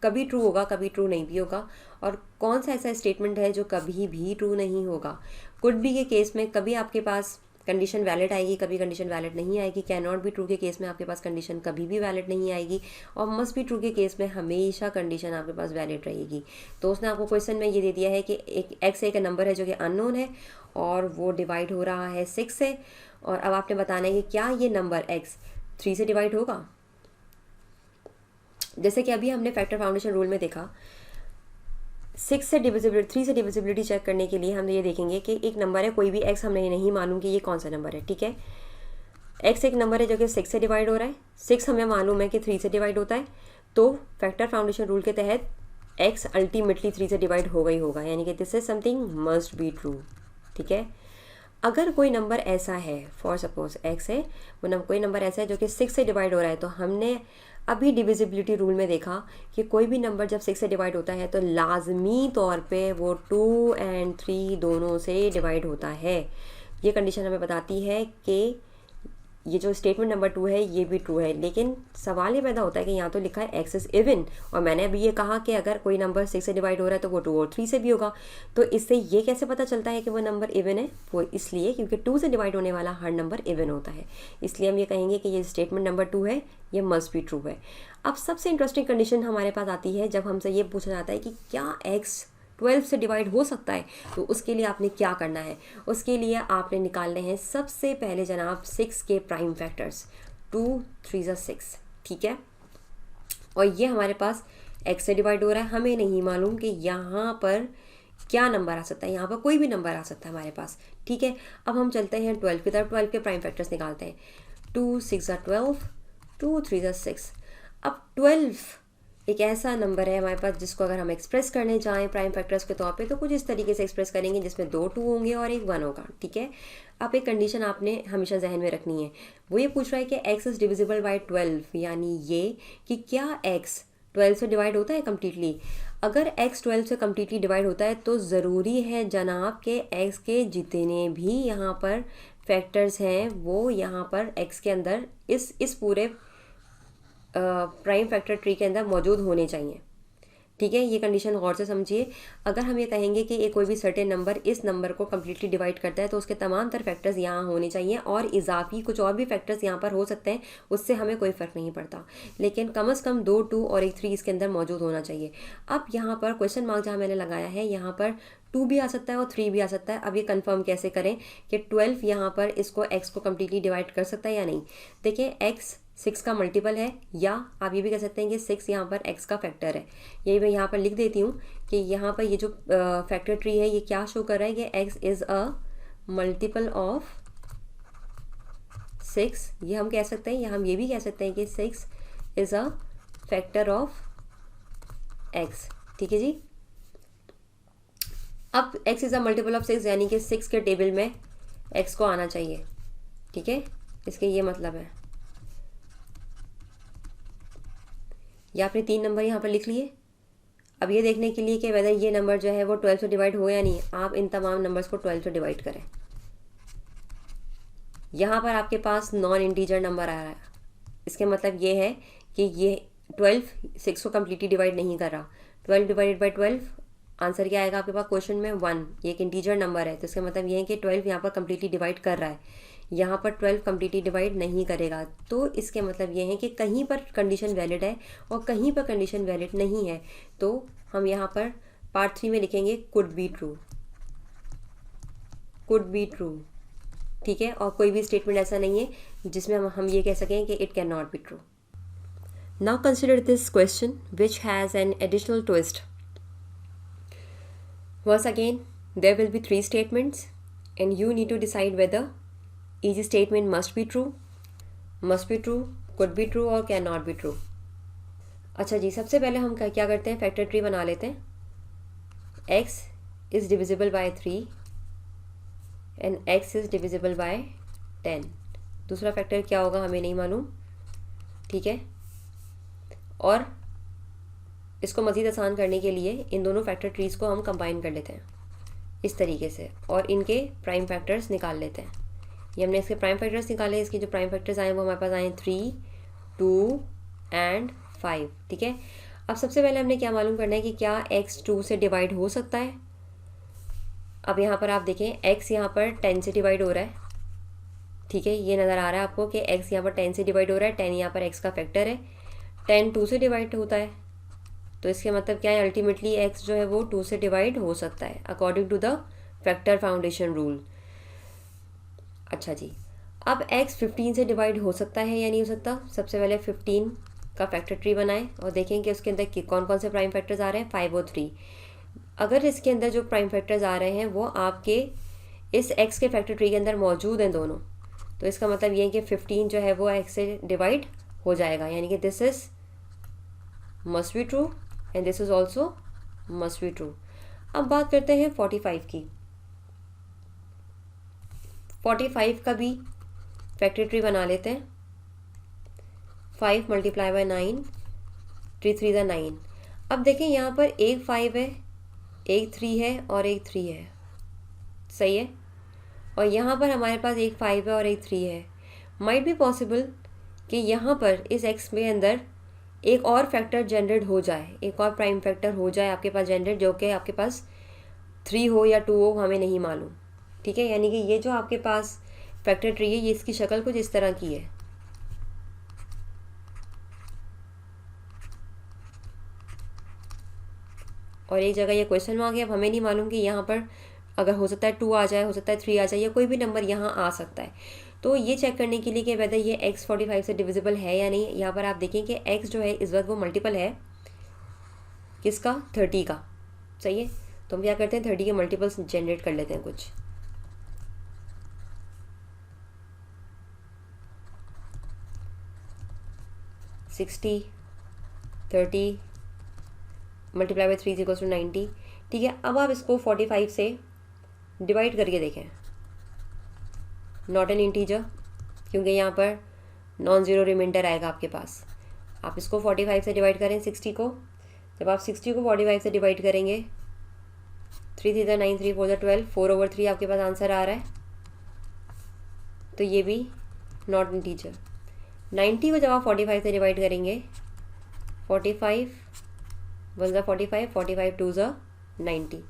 कभी ट्रू होगा, कभी ट्रू नहीं भी होगा, और कौन सा ऐसा स्टेटमेंट है जो कभी भी ट्रू नहीं होगा। कुड बी के केस में कभी आपके पास कंडीशन वैलिड आएगी, कभी कंडीशन वैलिड नहीं आएगी। कैन नॉट बी ट्रू के केस में आपके पास कंडीशन कभी भी वैलिड नहीं आएगी, और मस्ट बी ट्रू के केस में हमेशा कंडीशन आपके पास वैलिड रहेगी। तो उसने आपको क्वेश्चन में ये दे दिया है कि एक एक्स एक नंबर है जो कि अननोन है और वो डिवाइड हो रहा है 6 से, और अब आपने बताना है कि क्या ये नंबर एक्स 3 से डिवाइड होगा। जैसे कि अभी हमने फैक्टर फाउंडेशन रूल में देखा, 3 से डिविजिबिलिटी चेक करने के लिए हम ये देखेंगे कि एक नंबर है, कोई भी एक्स, हम नहीं मालूम कि ये कौन सा नंबर है, ठीक है। एक्स एक नंबर है जो कि 6 से डिवाइड हो रहा है, 6 हमें मालूम है कि 3 से डिवाइड होता है, तो फैक्टर फाउंडेशन रूल के तहत एक्स अल्टीमेटली 3 से डिवाइड होगा ही होगा, यानी कि this is something must be true, ठीक है। अगर कोई नंबर ऐसा है, फॉर सपोज एक्स है, वो कोई नंबर ऐसा है जो कि 6 से डिवाइड हो रहा है, तो हमने अभी डिविजिबिलिटी रूल में देखा कि कोई भी नंबर जब 6 से डिवाइड होता है तो लाजमी तौर पे वो 2 और 3 दोनों से डिवाइड होता है। ये कंडीशन हमें बताती है कि ये जो स्टेटमेंट नंबर 2 है ये भी ट्रू है। लेकिन सवाल ये पैदा होता है कि यहाँ तो लिखा है एक्स इज इवन, और मैंने अभी ये कहा कि अगर कोई नंबर 6 से डिवाइड हो रहा है तो वो 2 और 3 से भी होगा। तो इससे ये कैसे पता चलता है कि वो नंबर इवन है? वो इसलिए क्योंकि 2 से डिवाइड होने वाला हर नंबर इवन होता है, इसलिए हम ये कहेंगे कि ये स्टेटमेंट नंबर 2 है, ये मस्ट बी ट्रू है। अब सबसे इंटरेस्टिंग कंडीशन हमारे पास आती है जब हमसे ये पूछा जाता है कि क्या एक्स 12 से डिवाइड हो सकता है। तो उसके लिए आपने क्या करना है? उसके लिए आपने निकालने हैं सबसे पहले जनाब 6 के प्राइम फैक्टर्स, 2 3 6, ठीक है। और ये हमारे पास x से डिवाइड हो रहा है, हमें नहीं मालूम कि यहाँ पर क्या नंबर आ सकता है, यहाँ पर कोई भी नंबर आ सकता है हमारे पास, ठीक है। अब हम चलते हैं 12 की तरफ, 12 के प्राइम फैक्टर्स निकालते हैं। 2 6 12, 2 3 6। अब 12 एक ऐसा नंबर है हमारे पास जिसको अगर हम एक्सप्रेस करने जाएं प्राइम फैक्टर्स के तौर पे तो कुछ इस तरीके से एक्सप्रेस करेंगे जिसमें 2 2 होंगे और एक 1 होगा, ठीक है। अब एक कंडीशन आपने हमेशा जहन में रखनी है, वो ये पूछ रहा है कि x इज डिविजिबल बाय 12, यानी ये कि क्या x 12 से डिवाइड होता है कम्प्लीटली। अगर x 12 से कम्प्लीटली डिवाइड होता है तो ज़रूरी है जनाब के x के जितने भी यहाँ पर फैक्टर्स हैं वो यहाँ पर x के अंदर इस पूरे प्राइम फैक्टर ट्री के अंदर मौजूद होने चाहिए, ठीक है। ये कंडीशन गौर से समझिए। अगर हम ये कहेंगे कि एक कोई भी सर्टेन नंबर इस नंबर को कम्प्लीटली डिवाइड करता है तो उसके तमाम तर फैक्टर्स यहाँ होने चाहिए, और इजाफी कुछ और भी फैक्टर्स यहाँ पर हो सकते हैं, उससे हमें कोई फ़र्क नहीं पड़ता, लेकिन कम से कम 2 2 और एक 3 इसके अंदर मौजूद होना चाहिए। अब यहाँ पर क्वेश्चन मार्क जहाँ मैंने लगाया है, यहाँ पर 2 भी आ सकता है और 3 भी आ सकता है। अब ये कंफर्म कैसे करें कि 12 यहाँ पर इसको x को कम्प्लीटली डिवाइड कर सकता है या नहीं। देखिए x 6 का मल्टीपल है, या आप ये भी कह सकते हैं कि 6 यहाँ पर x का फैक्टर है। यही मैं यहाँ पर लिख देती हूँ कि यहाँ पर ये जो फैक्टर ट्री है ये क्या शो कर रहा है कि x is a multiple of 6। ये हम कह सकते हैं, या हम ये भी कह सकते हैं कि 6 is a factor of x। ठीक है जी। अब x is a multiple of 6 यानी कि 6 के टेबल में x को आना चाहिए। ठीक है, इसके ये मतलब है। ये आपने 3 नंबर यहाँ पर लिख लिए। अब ये देखने के लिए कि वेदर ये नंबर जो है वो 12 से डिवाइड हो या नहीं, आप इन तमाम नंबर्स को 12 से डिवाइड करें। यहाँ पर आपके पास नॉन इंटीजर नंबर आ रहा है, इसके मतलब ये है कि ये 12 6 को कम्प्लीटली डिवाइड नहीं कर रहा। 12 डिवाइडेड बाई 12 आंसर क्या आएगा आपके पास क्वेश्चन में 1। ये एक इंटीजर नंबर है, तो इसका मतलब ये है कि 12 यहाँ पर कम्प्लीटली डिवाइड कर रहा है, यहाँ पर 12 कम्प्लीटली डिवाइड नहीं करेगा। तो इसके मतलब ये है कि कहीं पर कंडीशन वैलिड है और कहीं पर कंडीशन वैलिड नहीं है। तो हम यहाँ पर पार्ट 3 में लिखेंगे could be true, could be true. ठीक है, और कोई भी स्टेटमेंट ऐसा नहीं है जिसमें हम ये कह सकें कि it can not be true. Now consider this question which has an additional twist. Once again, there will be 3 statements and you need to decide whether each statement must be true, could be true और cannot be true। अच्छा जी, सबसे पहले हम क्या करते हैं, factor tree बना लेते हैं। x is divisible by 3 and x is divisible by 10। दूसरा फैक्टर क्या होगा हमें नहीं मालूम। ठीक है, और इसको मज़ीद आसान करने के लिए इन दोनों फैक्टर ट्रीज़ को हम कंबाइन कर लेते हैं इस तरीके से, और इनके प्राइम फैक्टर्स निकाल लेते हैं। ये हमने इसके प्राइम फैक्टर्स निकाले, इसके जो प्राइम फैक्टर्स आए वो हमारे पास आए 3, 2 एंड 5। ठीक है, अब सबसे पहले हमने क्या मालूम करना है कि क्या x 2 से डिवाइड हो सकता है। अब यहाँ पर आप देखें x यहाँ पर 10 से डिवाइड हो रहा है। ठीक है, ये नज़र आ रहा है आपको कि x यहाँ पर 10 से डिवाइड हो रहा है। 10 यहाँ पर x का फैक्टर है, 10 2 से डिवाइड होता है, तो इसके मतलब क्या है, अल्टीमेटली x जो है वो 2 से डिवाइड हो सकता है according to the factor foundation rule. अच्छा जी, अब x 15 से डिवाइड हो सकता है या नहीं हो सकता। सबसे पहले 15 का फैक्टर ट्री बनाएं और देखें कि उसके अंदर कौन कौन से प्राइम फैक्टर्स आ रहे हैं, 5 और 3। अगर इसके अंदर जो प्राइम फैक्टर्स आ रहे हैं वो आपके इस x के फैक्टर ट्री के अंदर मौजूद हैं दोनों, तो इसका मतलब ये है कि 15 जो है वो x से डिवाइड हो जाएगा, यानी कि this is must be true and this is also must be true. अब बात करते हैं 45 की। 45 का भी फैक्टर ट्री बना लेते हैं। 5 मल्टीप्लाई बाय 9, 3 3 9। अब देखें यहाँ पर एक 5 है, एक 3 है और एक 3 है, सही है। और यहाँ पर हमारे पास एक 5 है और एक 3 है। माइट बी पॉसिबल कि यहाँ पर इस x में अंदर एक और फैक्टर जनरेट हो जाए, एक और प्राइम फैक्टर हो जाए आपके पास जनरेट, जो कि आपके पास 3 हो या 2 हो, हमें नहीं मालूम। ठीक है, यानी कि ये जो आपके पास फैक्टर ट्री है ये इसकी शक्ल कुछ इस तरह की है। और एक जगह ये क्वेश्चन मार्क है, अब हमें नहीं मालूम कि यहाँ पर अगर हो सकता है 2 आ जाए, हो सकता है 3 आ जाए, या कोई भी नंबर यहाँ आ सकता है। तो ये चेक करने के लिए कि वेदर ये x 45 से डिविजिबल है या नहीं, यहाँ पर आप देखें कि x जो है इस वक्त वो मल्टीपल है किसका, 30 का, सही है। तो हम क्या करते हैं 30 के मल्टीपल्स जनरेट कर लेते हैं कुछ। Sixty 30 multiply by 3 equals to 90। ठीक है, अब आप इसको 45 से डिवाइड करके देखें। नॉट एन इंटीजर, क्योंकि यहाँ पर नॉन ज़ीरो रिमाइंडर आएगा आपके पास। आप इसको 45 से डिवाइड करें 60 को। जब आप 60 को 45 से डिवाइड करेंगे 3 3 9 3 4 12, 4/3 आपके पास आंसर आ रहा है, तो ये भी नॉट इंटीजर। 90 को जब आप 45 से डिवाइड करेंगे 45 1 45, 45 2 90,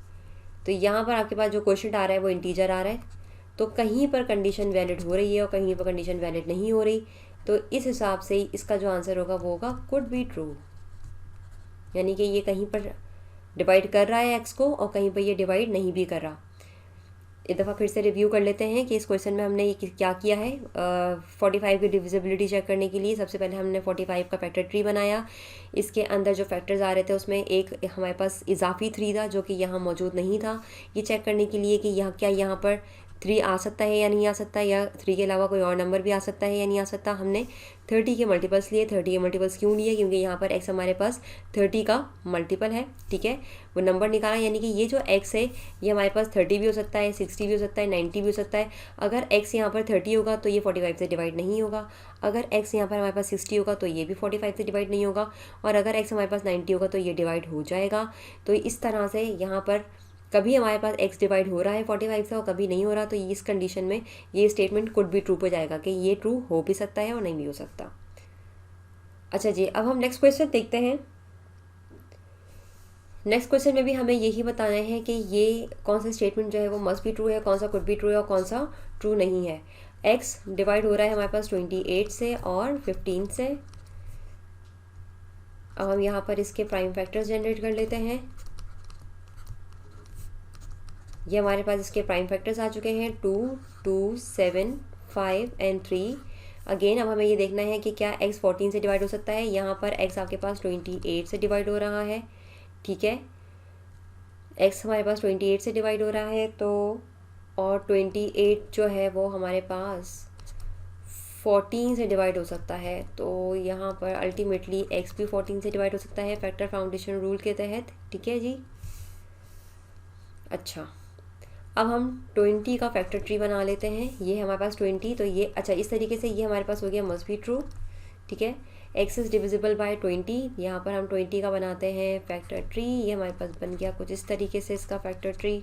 तो यहाँ पर आपके पास जो क्वेश्चन आ रहा है वो इंटीजर आ रहा है। तो कहीं पर कंडीशन वैलिड हो रही है और कहीं पर कंडीशन वैलिड नहीं हो रही, तो इस हिसाब से इसका जो आंसर होगा वो होगा कुड बी ट्रू, यानी कि ये कहीं पर डिवाइड कर रहा है x को और कहीं पर ये डिवाइड नहीं भी कर रहा। एक दफ़ा फिर से रिव्यू कर लेते हैं कि इस क्वेश्चन में हमने ये क्या किया है। 45 की डिविजिबिलिटी चेक करने के लिए सबसे पहले हमने 45 का फैक्टर ट्री बनाया। इसके अंदर जो फैक्टर्स आ रहे थे उसमें एक हमारे पास इजाफी 3 था जो कि यहाँ मौजूद नहीं था। ये चेक करने के लिए कि यहाँ क्या यहाँ पर 3 आ सकता है या नहीं आ सकता, या 3 के अलावा कोई और नंबर भी आ सकता है या नहीं आ सकता, हमने 30 के मल्टीपल्स लिए। 30 के मल्टीपल्स क्यों लिए? क्योंकि यहाँ पर x हमारे पास 30 का मल्टीपल है, ठीक है। वो नंबर निकाला, यानी कि ये जो x है ये हमारे पास 30 भी हो सकता है, 60 भी हो सकता है, 90 भी हो सकता है। अगर x यहाँ पर 30 होगा तो ये 45 से डिवाइड नहीं होगा। अगर x यहाँ पर हमारे पास 60 होगा तो ये भी 45 से डिवाइड नहीं होगा। और अगर x हमारे पास 90 होगा तो ये डिवाइड हो जाएगा। तो इस तरह से यहाँ पर कभी हमारे पास x डिवाइड हो रहा है 45 से और कभी नहीं हो रहा, तो इस कंडीशन में ये स्टेटमेंट कुड बी ट्रू पे जाएगा कि ये ट्रू हो भी सकता है और नहीं भी हो सकता। अच्छा जी, अब हम नेक्स्ट क्वेश्चन देखते हैं। नेक्स्ट क्वेश्चन में भी हमें यही बताना है कि ये कौन सा स्टेटमेंट जो है वो मस्ट बी ट्रू है, कौन सा कुड बी ट्रू है और कौन सा ट्रू नहीं है। x डिवाइड हो रहा है हमारे पास 28 से और 15 से। अब हम यहाँ पर इसके प्राइम फैक्टर्स जनरेट कर लेते हैं। ये हमारे पास इसके प्राइम फैक्टर्स आ चुके हैं 2, 2, 7, 5 एंड 3। अगेन अब हमें ये देखना है कि क्या x 14 से डिवाइड हो सकता है। यहाँ पर x आपके पास 28 से डिवाइड हो रहा है, ठीक है। x हमारे पास 28 से डिवाइड हो रहा है, तो और 28 जो है वो हमारे पास 14 से डिवाइड हो सकता है। तो यहाँ पर अल्टीमेटली x भी 14 से डिवाइड हो सकता है फैक्टर फाउंडेशन रूल के तहत, ठीक है जी। अच्छा, अब हम 20 का फैक्टर ट्री बना लेते हैं। ये हमारे पास 20, तो ये अच्छा इस तरीके से ये हमारे पास हो गया मस्ट बी ट्रू, ठीक है। x इज़ डिविजिबल बाय 20, यहाँ पर हम 20 का बनाते हैं फैक्टर ट्री। ये हमारे पास बन गया कुछ इस तरीके से इसका फैक्टर ट्री,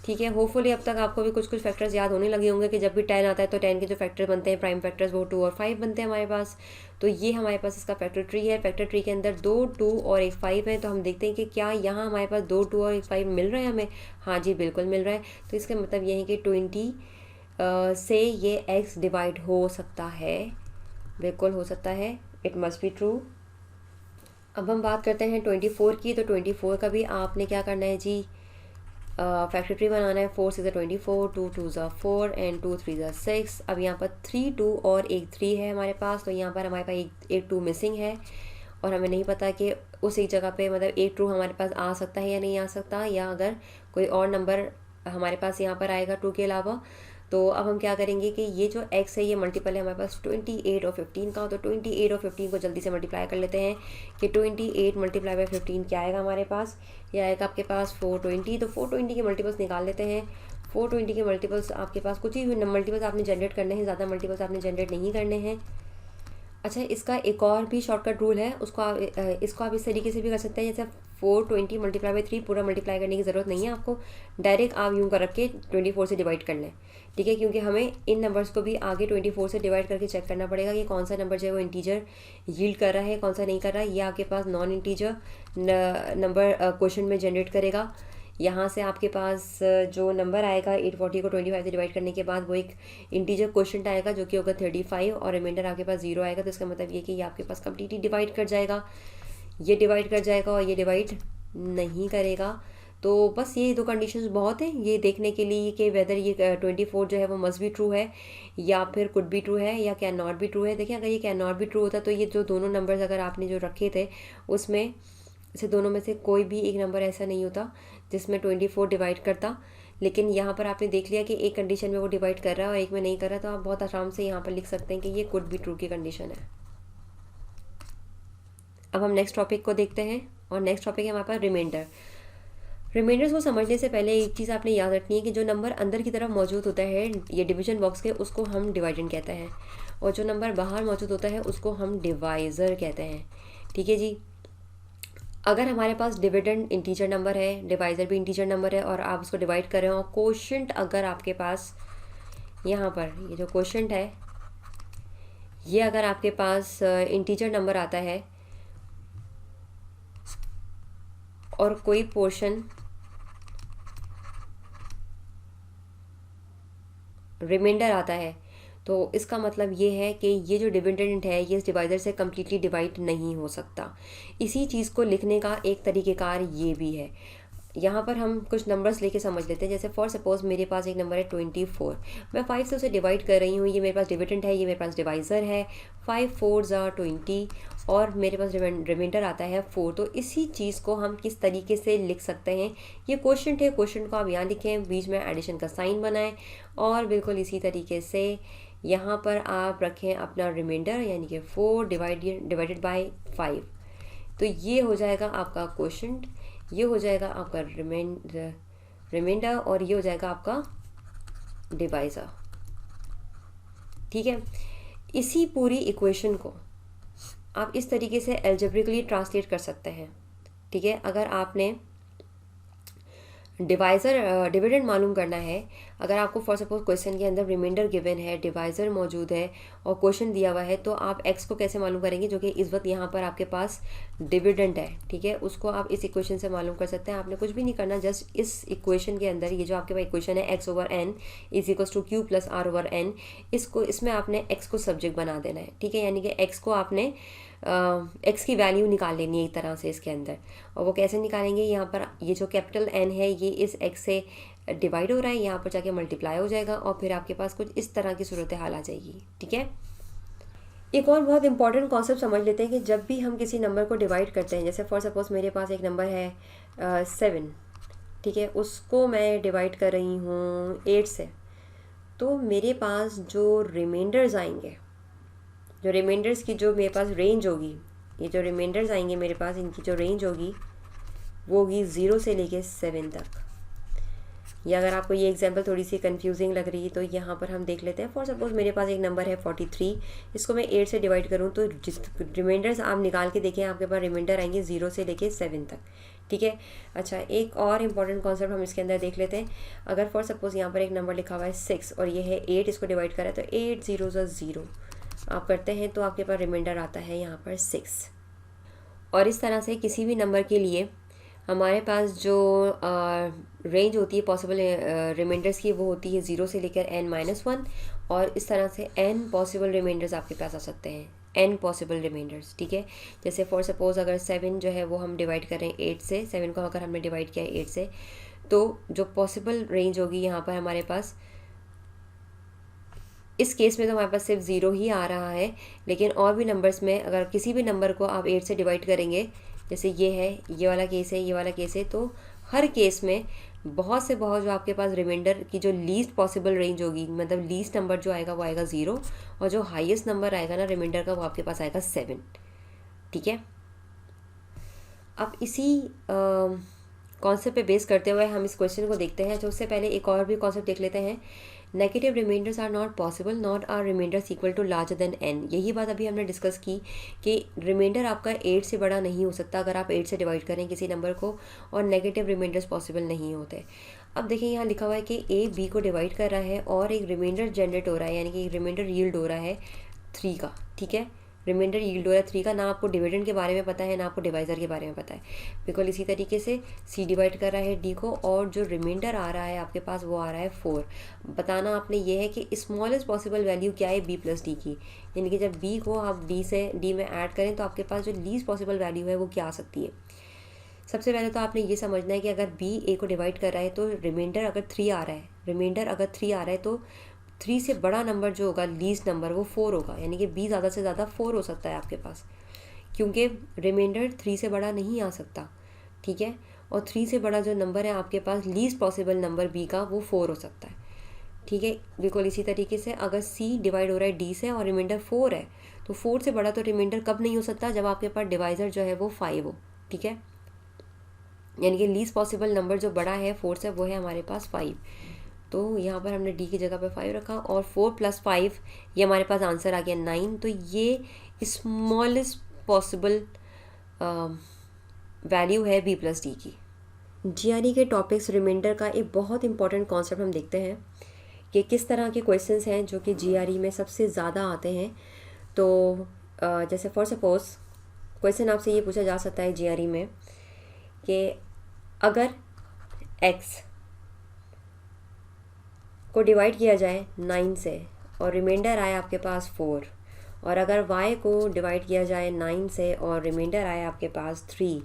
ठीक है। होपफुली अब तक आपको भी कुछ कुछ फैक्टर्स याद होने लगे होंगे कि जब भी 10 आता है तो 10 के जो फैक्टर बनते हैं प्राइम फैक्टर्स वो 2 और 5 बनते हैं हमारे पास। तो ये हमारे पास इसका फैक्टर ट्री है। फैक्टर ट्री के अंदर 2, 2 और एक 5 है। तो हम देखते हैं कि क्या यहाँ हमारे पास 2, 2 और एक 5 मिल रहा है हमें। हाँ जी, बिल्कुल मिल रहा है। तो इसका मतलब ये है कि 20 से ये x डिवाइड हो सकता है, बिल्कुल हो सकता है, इट मस्ट बी ट्रू। अब हम बात करते हैं 24 की। तो 24 का भी आपने क्या करना है जी, फैक्टर ट्री बनाना है। 4 6 24, 2 2 4 एंड 2 3 6। अब यहाँ पर 3 2 और एक 3 है हमारे पास। तो यहाँ पर हमारे पास एक 2 मिसिंग है और हमें नहीं पता कि उस एक जगह पे मतलब एक ट्रू हमारे पास आ सकता है या नहीं आ सकता, या अगर कोई और नंबर हमारे पास यहाँ पर आएगा 2 के अलावा। तो अब हम क्या करेंगे कि ये जो x है ये मल्टीपल है हमारे पास 28 और 15 का। तो 28 और 15 को जल्दी से मल्टीप्लाई कर लेते हैं कि 28 मल्टीप्लाई बाय 15 क्या आएगा हमारे पास। ये आएगा आपके पास 420। तो 420 के मल्टीपल्स निकाल लेते हैं। 420 के मल्टीपल्स आपके पास कुछ ही मल्टीपल्स आपने जनरेट करने हैं, ज़्यादा मल्टीपल्स आपने जनरेट नहीं करने हैं। अच्छा, इसका एक और भी शॉर्टकट रूल है, इसको आप इस तरीके से भी कर सकते हैं। जैसे 420 मल्टीप्लाई बाई 3 पूरा मल्टीप्लाई करने की ज़रूरत नहीं है आपको, डायरेक्ट आप यूँ कर रख के 24 से डिवाइड कर लें, ठीक है। क्योंकि हमें इन नंबर्स को भी आगे 24 से डिवाइड करके चेक करना पड़ेगा कि कौन सा नंबर जो है वो इंटीजर यील्ड कर रहा है, कौन सा नहीं कर रहा है। ये आपके पास नॉन इंटीजर नंबर क्वेश्चन में जनरेट करेगा। यहाँ से आपके पास जो नंबर आएगा 840 को 25 से डिवाइड करने के बाद वो एक इंटीजर क्वोशंट आएगा जो कि होगा 35 और रिमाइंडर आपके पास 0 आएगा। तो इसका मतलब ये कि ये आपके पास कम्प्लीटली डिवाइड कर जाएगा, ये डिवाइड कर जाएगा और ये डिवाइड नहीं करेगा। तो बस ये दो कंडीशंस बहुत हैं ये देखने के लिए कि वेदर ये 24 जो है वो मस्ट बी ट्रू है या फिर कुड बी ट्रू है या कैन नॉट बी ट्रू है। देखिए, अगर ये कैन नॉट बी ट्रू होता तो ये जो दोनों नंबर्स अगर आपने जो रखे थे उसमें से दोनों में से कोई भी एक नंबर ऐसा नहीं होता जिसमें 24 डिवाइड करता। लेकिन यहाँ पर आपने देख लिया कि एक कंडीशन में वो डिवाइड कर रहा है और एक में नहीं कर रहा, तो आप बहुत आराम से यहाँ पर लिख सकते हैं कि ये कुड बी ट्रू की कंडीशन है। अब हम नेक्स्ट टॉपिक को देखते हैं और नेक्स्ट टॉपिक है हमारे पास रिमाइंडर। रिमाइंडर्स को समझने से पहले एक चीज़ आपने याद रखनी है कि जो नंबर अंदर की तरफ मौजूद होता है ये डिवीजन बॉक्स के, उसको हम डिवाइडेंड कहते हैं, और जो नंबर बाहर मौजूद होता है उसको हम डिवाइज़र कहते हैं, ठीक है जी। अगर हमारे पास डिविडेंड इंटीजर नंबर है, डिवाइज़र भी इंटीजर नंबर है और आप उसको डिवाइड कर रहे हो और कोशेंट अगर आपके पास यहाँ पर ये जो कोशेंट है ये अगर आपके पास इंटीजर नंबर आता है और कोई पोर्शन रिमाइंडर आता है तो इसका मतलब ये है कि ये जो डिविडेंड है ये इस डिवाइज़र से कम्प्लीटली डिवाइड नहीं हो सकता। इसी चीज़ को लिखने का एक तरीक़ेकार ये भी है। यहाँ पर हम कुछ नंबर्स लेके समझ लेते हैं। जैसे फॉर सपोज मेरे पास एक नंबर है 24, मैं 5 से उसे डिवाइड कर रही हूँ, ये मेरे पास डिविडेंड है, ये मेरे पास डिवाइज़र है, 5 4 20 और मेरे पास रिमाइंडर आता है 4। तो इसी चीज़ को हम किस तरीके से लिख सकते हैं, ये क्वेश्चन है, क्वेश्चन को आप यहाँ लिखें, बीच में एडिशन का साइन बनाएं और बिल्कुल इसी तरीके से यहाँ पर आप रखें अपना रिमाइंडर यानी कि 4 डिवाइडेड बाई 5। तो ये हो जाएगा आपका क्वेश्चन, ये हो जाएगा आपका रिमाइंडर और ये हो जाएगा आपका डिवाइज़र। ठीक है, इसी पूरी इक्वेशन को आप इस तरीके से एल्जेब्रिकली ट्रांसलेट कर सकते हैं। ठीक है, अगर आपने डिविडेंड मालूम करना है, अगर आपको फॉर सपोज क्वेश्चन के अंदर रिमाइंडर गिवन है, डिवाइज़र मौजूद है और क्वेश्चन दिया हुआ है, तो आप एक्स को कैसे मालूम करेंगे, जो कि इस वक्त यहाँ पर आपके पास डिविडेंड है। ठीक है, उसको आप इस इक्वेशन से मालूम कर सकते हैं। आपने कुछ भी नहीं करना, जस्ट इस इक्वेशन के अंदर ये जो आपके पास इक्वेशन है X over N is equals to Q plus R over N, इसमें आपने एक्स को सब्जेक्ट बना देना है। ठीक है, यानी कि एक्स को आपने एक्स की वैल्यू निकाल लेनी है एक तरह से इसके अंदर। और वो कैसे निकालेंगे, यहाँ पर ये जो कैपिटल एन है ये इस एक्स से डिवाइड हो रहा है, यहाँ पर जाके मल्टीप्लाई हो जाएगा और फिर आपके पास कुछ इस तरह की सूरत हाल आ जाएगी। ठीक है, एक और बहुत इंपॉर्टेंट कॉन्सेप्ट समझ लेते हैं कि जब भी हम किसी नंबर को डिवाइड करते हैं, जैसे फॉर सपोज मेरे पास एक नंबर है 7, ठीक है, उसको मैं डिवाइड कर रही हूँ 8 से, तो मेरे पास जो रिमाइंडर्स आएंगे, जो रिमाइंडर्स की जो मेरे पास रेंज होगी, ये जो रिमाइंडर्स आएंगे मेरे पास, इनकी जो रेंज होगी वो होगी 0 से लेके 7 तक। या अगर आपको ये एग्जांपल थोड़ी सी कंफ्यूजिंग लग रही है तो यहाँ पर हम देख लेते हैं। फॉर सपोज मेरे पास एक नंबर है 43, इसको मैं 8 से डिवाइड करूँ तो जिस रिमाइंडर्स आप निकाल के देखें आपके पास रिमाइंडर आएंगे 0 से लेके 7 तक। ठीक है, अच्छा एक और इम्पॉर्टेंट कॉन्सेप्ट हम इसके अंदर देख लेते हैं। अगर फॉर सपोज यहाँ पर एक नंबर लिखा हुआ है 6 और ये है 8, इसको डिवाइड करा है तो 8 0 0 आप करते हैं तो आपके पास रिमाइंडर आता है यहाँ पर 6। और इस तरह से किसी भी नंबर के लिए हमारे पास जो रेंज होती है पॉसिबल रिमाइंडर्स की वो होती है 0 से लेकर n-1 और इस तरह से n पॉसिबल रिमाइंडर्स आपके पास आ सकते हैं, n पॉसिबल रिमाइंडर्स। ठीक है, जैसे फॉर सपोज अगर 7 जो है वो हम डिवाइड करें 8 से, 7 को अगर हमने डिवाइड किया 8 से, तो जो पॉसिबल रेंज होगी यहाँ पर हमारे पास, इस केस में तो हमारे पास सिर्फ 0 ही आ रहा है, लेकिन और भी नंबर्स में अगर किसी भी नंबर को आप 8 से डिवाइड करेंगे, जैसे ये है, ये वाला केस है, ये वाला केस है, तो हर केस में बहुत से बहुत जो आपके पास रिमाइंडर की जो लीस्ट पॉसिबल रेंज होगी, मतलब लीस्ट नंबर जो आएगा वो आएगा 0 और जो हाईएस्ट नंबर आएगा ना रिमाइंडर का वो आपके पास आएगा 7। ठीक है, अब इसी कॉन्सेप्ट पे बेस करते हुए हम इस क्वेश्चन को देखते हैं। तो उससे पहले एक और भी कॉन्सेप्ट देख लेते हैं। Negative remainders are not possible, not are remainders equal to larger than n। यही बात अभी हमने डिस्कस की कि रिमाइंडर आपका 8 से बड़ा नहीं हो सकता अगर आप 8 से डिवाइड करें किसी नंबर को, और नेगेटिव रिमाइंडर्स पॉसिबल नहीं होते। अब देखिए यहाँ लिखा हुआ है कि a b को डिवाइड कर रहा है और एक रिमाइंडर जनरेट हो रहा है, यानी कि रिमाइंडर यील्ड हो रहा है 3 का। ठीक है, रिमाइंडर यील्ड हो रहा है 3 का, ना आपको डिविडेंड के बारे में पता है ना आपको डिवाइज़र के बारे में पता है। बिल्कुल इसी तरीके से c डिवाइड कर रहा है d को और जो रिमाइंडर आ रहा है आपके पास वो आ रहा है 4। बताना आपने ये है कि स्मॉलेस्ट पॉसिबल वैल्यू क्या है b प्लस डी की, यानी कि जब b को आप d में ऐड करें तो आपके पास जो लीस्ट पॉसिबल वैल्यू है वो क्या आ सकती है। सबसे पहले तो आपने ये समझना है कि अगर b a को डिवाइड कर रहा है तो रिमाइंडर अगर 3 आ रहा है, रिमाइंडर अगर 3 आ रहा है तो 3 से बड़ा नंबर जो होगा लीस्ट नंबर वो 4 होगा, यानी कि b ज़्यादा से ज़्यादा 4 हो सकता है आपके पास, क्योंकि रिमाइंडर 3 से बड़ा नहीं आ सकता। ठीक है, और 3 से बड़ा जो नंबर है आपके पास लीस्ट पॉसिबल नंबर b का वो 4 हो सकता है। ठीक है, बिल्कुल इसी तरीके से अगर c डिवाइड हो रहा है d से और रिमाइंडर 4 है तो 4 से बड़ा तो रिमाइंडर कब नहीं हो सकता, जब आपके पास डिवाइज़र जो है वो 5 हो। ठीक है, यानी कि लीस्ट पॉसिबल नंबर जो बड़ा है 4 से वो है हमारे पास 5। तो यहाँ पर हमने d की जगह पे 5 रखा और 4 + 5 ये हमारे पास आंसर आ गया 9। तो ये स्मॉलेस्ट पॉसिबल वैल्यू है b + d की। GRE के टॉपिक्स रिमाइंडर का एक बहुत इंपॉर्टेंट कॉन्सेप्ट हम देखते हैं कि किस तरह के क्वेश्चंस हैं जो कि GRE में सबसे ज़्यादा आते हैं। तो जैसे फॉर सपोज क्वेश्चन आपसे ये पूछा जा सकता है GRE में कि अगर x को डिवाइड किया जाए 9 से और रिमाइंडर आए आपके पास 4, और अगर y को डिवाइड किया जाए 9 से और रिमाइंडर आए आपके पास 3,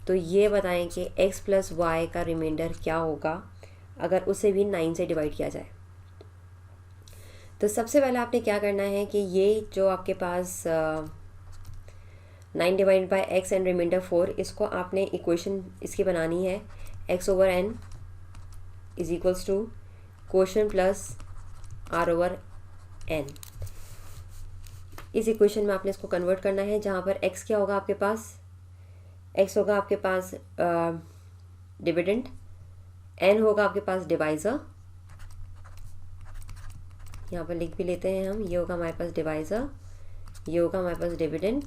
तो ये बताएं कि x प्लस वाई का रिमाइंडर क्या होगा अगर उसे भी 9 से डिवाइड किया जाए। तो सबसे पहले आपने क्या करना है कि ये जो आपके पास 9 divide by X and remainder 4, इसको आपने इक्वेशन इसकी बनानी है x ओवर n is equals to quotient plus r over n। इस इक्वेशन में आपने इसको कन्वर्ट करना है, जहाँ पर x क्या होगा आपके पास, x होगा आपके पास डिविडेंड, n होगा आपके पास डिवाइज़र, यहाँ पर लिख भी लेते हैं हम, ये होगा हमारे पास डिवाइज़र, ये होगा हमारे पास डिविडेंड,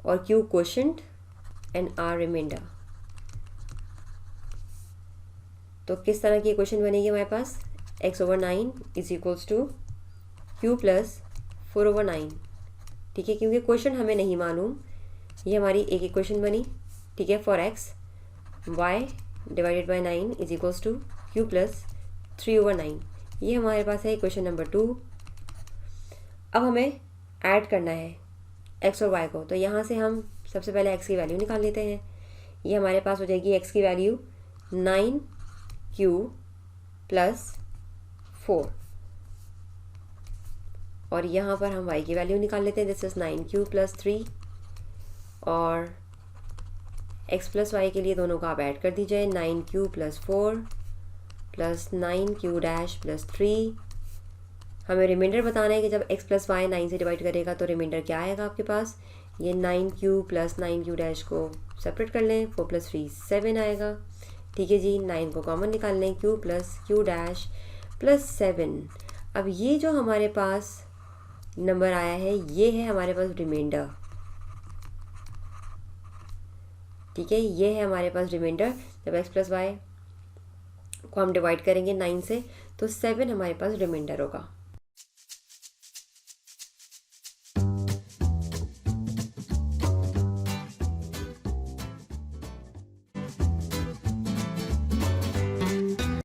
और q quotient and r remainder. तो किस तरह की इक्वेशन बनेगी हमारे पास, x over 9 is equals to q plus 4 over 9। ठीक है, क्योंकि क्वेश्चन हमें नहीं मालूम, ये हमारी एक इक्वेशन बनी। ठीक है, for x y divided by 9 is equals to q plus 3 over 9, ये हमारे पास है इक्वेशन नंबर 2। अब हमें ऐड करना है x और y को, तो यहाँ से हम सबसे पहले x की वैल्यू निकाल लेते हैं। ये हमारे पास हो जाएगी x की वैल्यू 9q प्लस 4, और यहाँ पर हम y की वैल्यू निकाल लेते हैं, दिस इज़ 9q प्लस 3, और x प्लस वाई के लिए दोनों को आप ऐड कर दीजिए, 9q plus 4 plus 9q dash plus 3। हमें रिमाइंडर बताना है कि जब x प्लस वाई 9 से डिवाइड करेगा तो रिमाइंडर क्या आएगा आपके पास, ये 9q प्लस 9q डैश को सेपरेट कर लें, 4 प्लस 3 7 आएगा। ठीक है जी, 9 को कॉमन निकाल लें, q plus q dash plus 7। अब ये जो हमारे पास नंबर आया है, ये है हमारे पास रिमाइंडर। ठीक है, ये है हमारे पास रिमाइंडर। जब x प्लस वाई को हम डिवाइड करेंगे 9 से तो 7 हमारे पास रिमाइंडर होगा।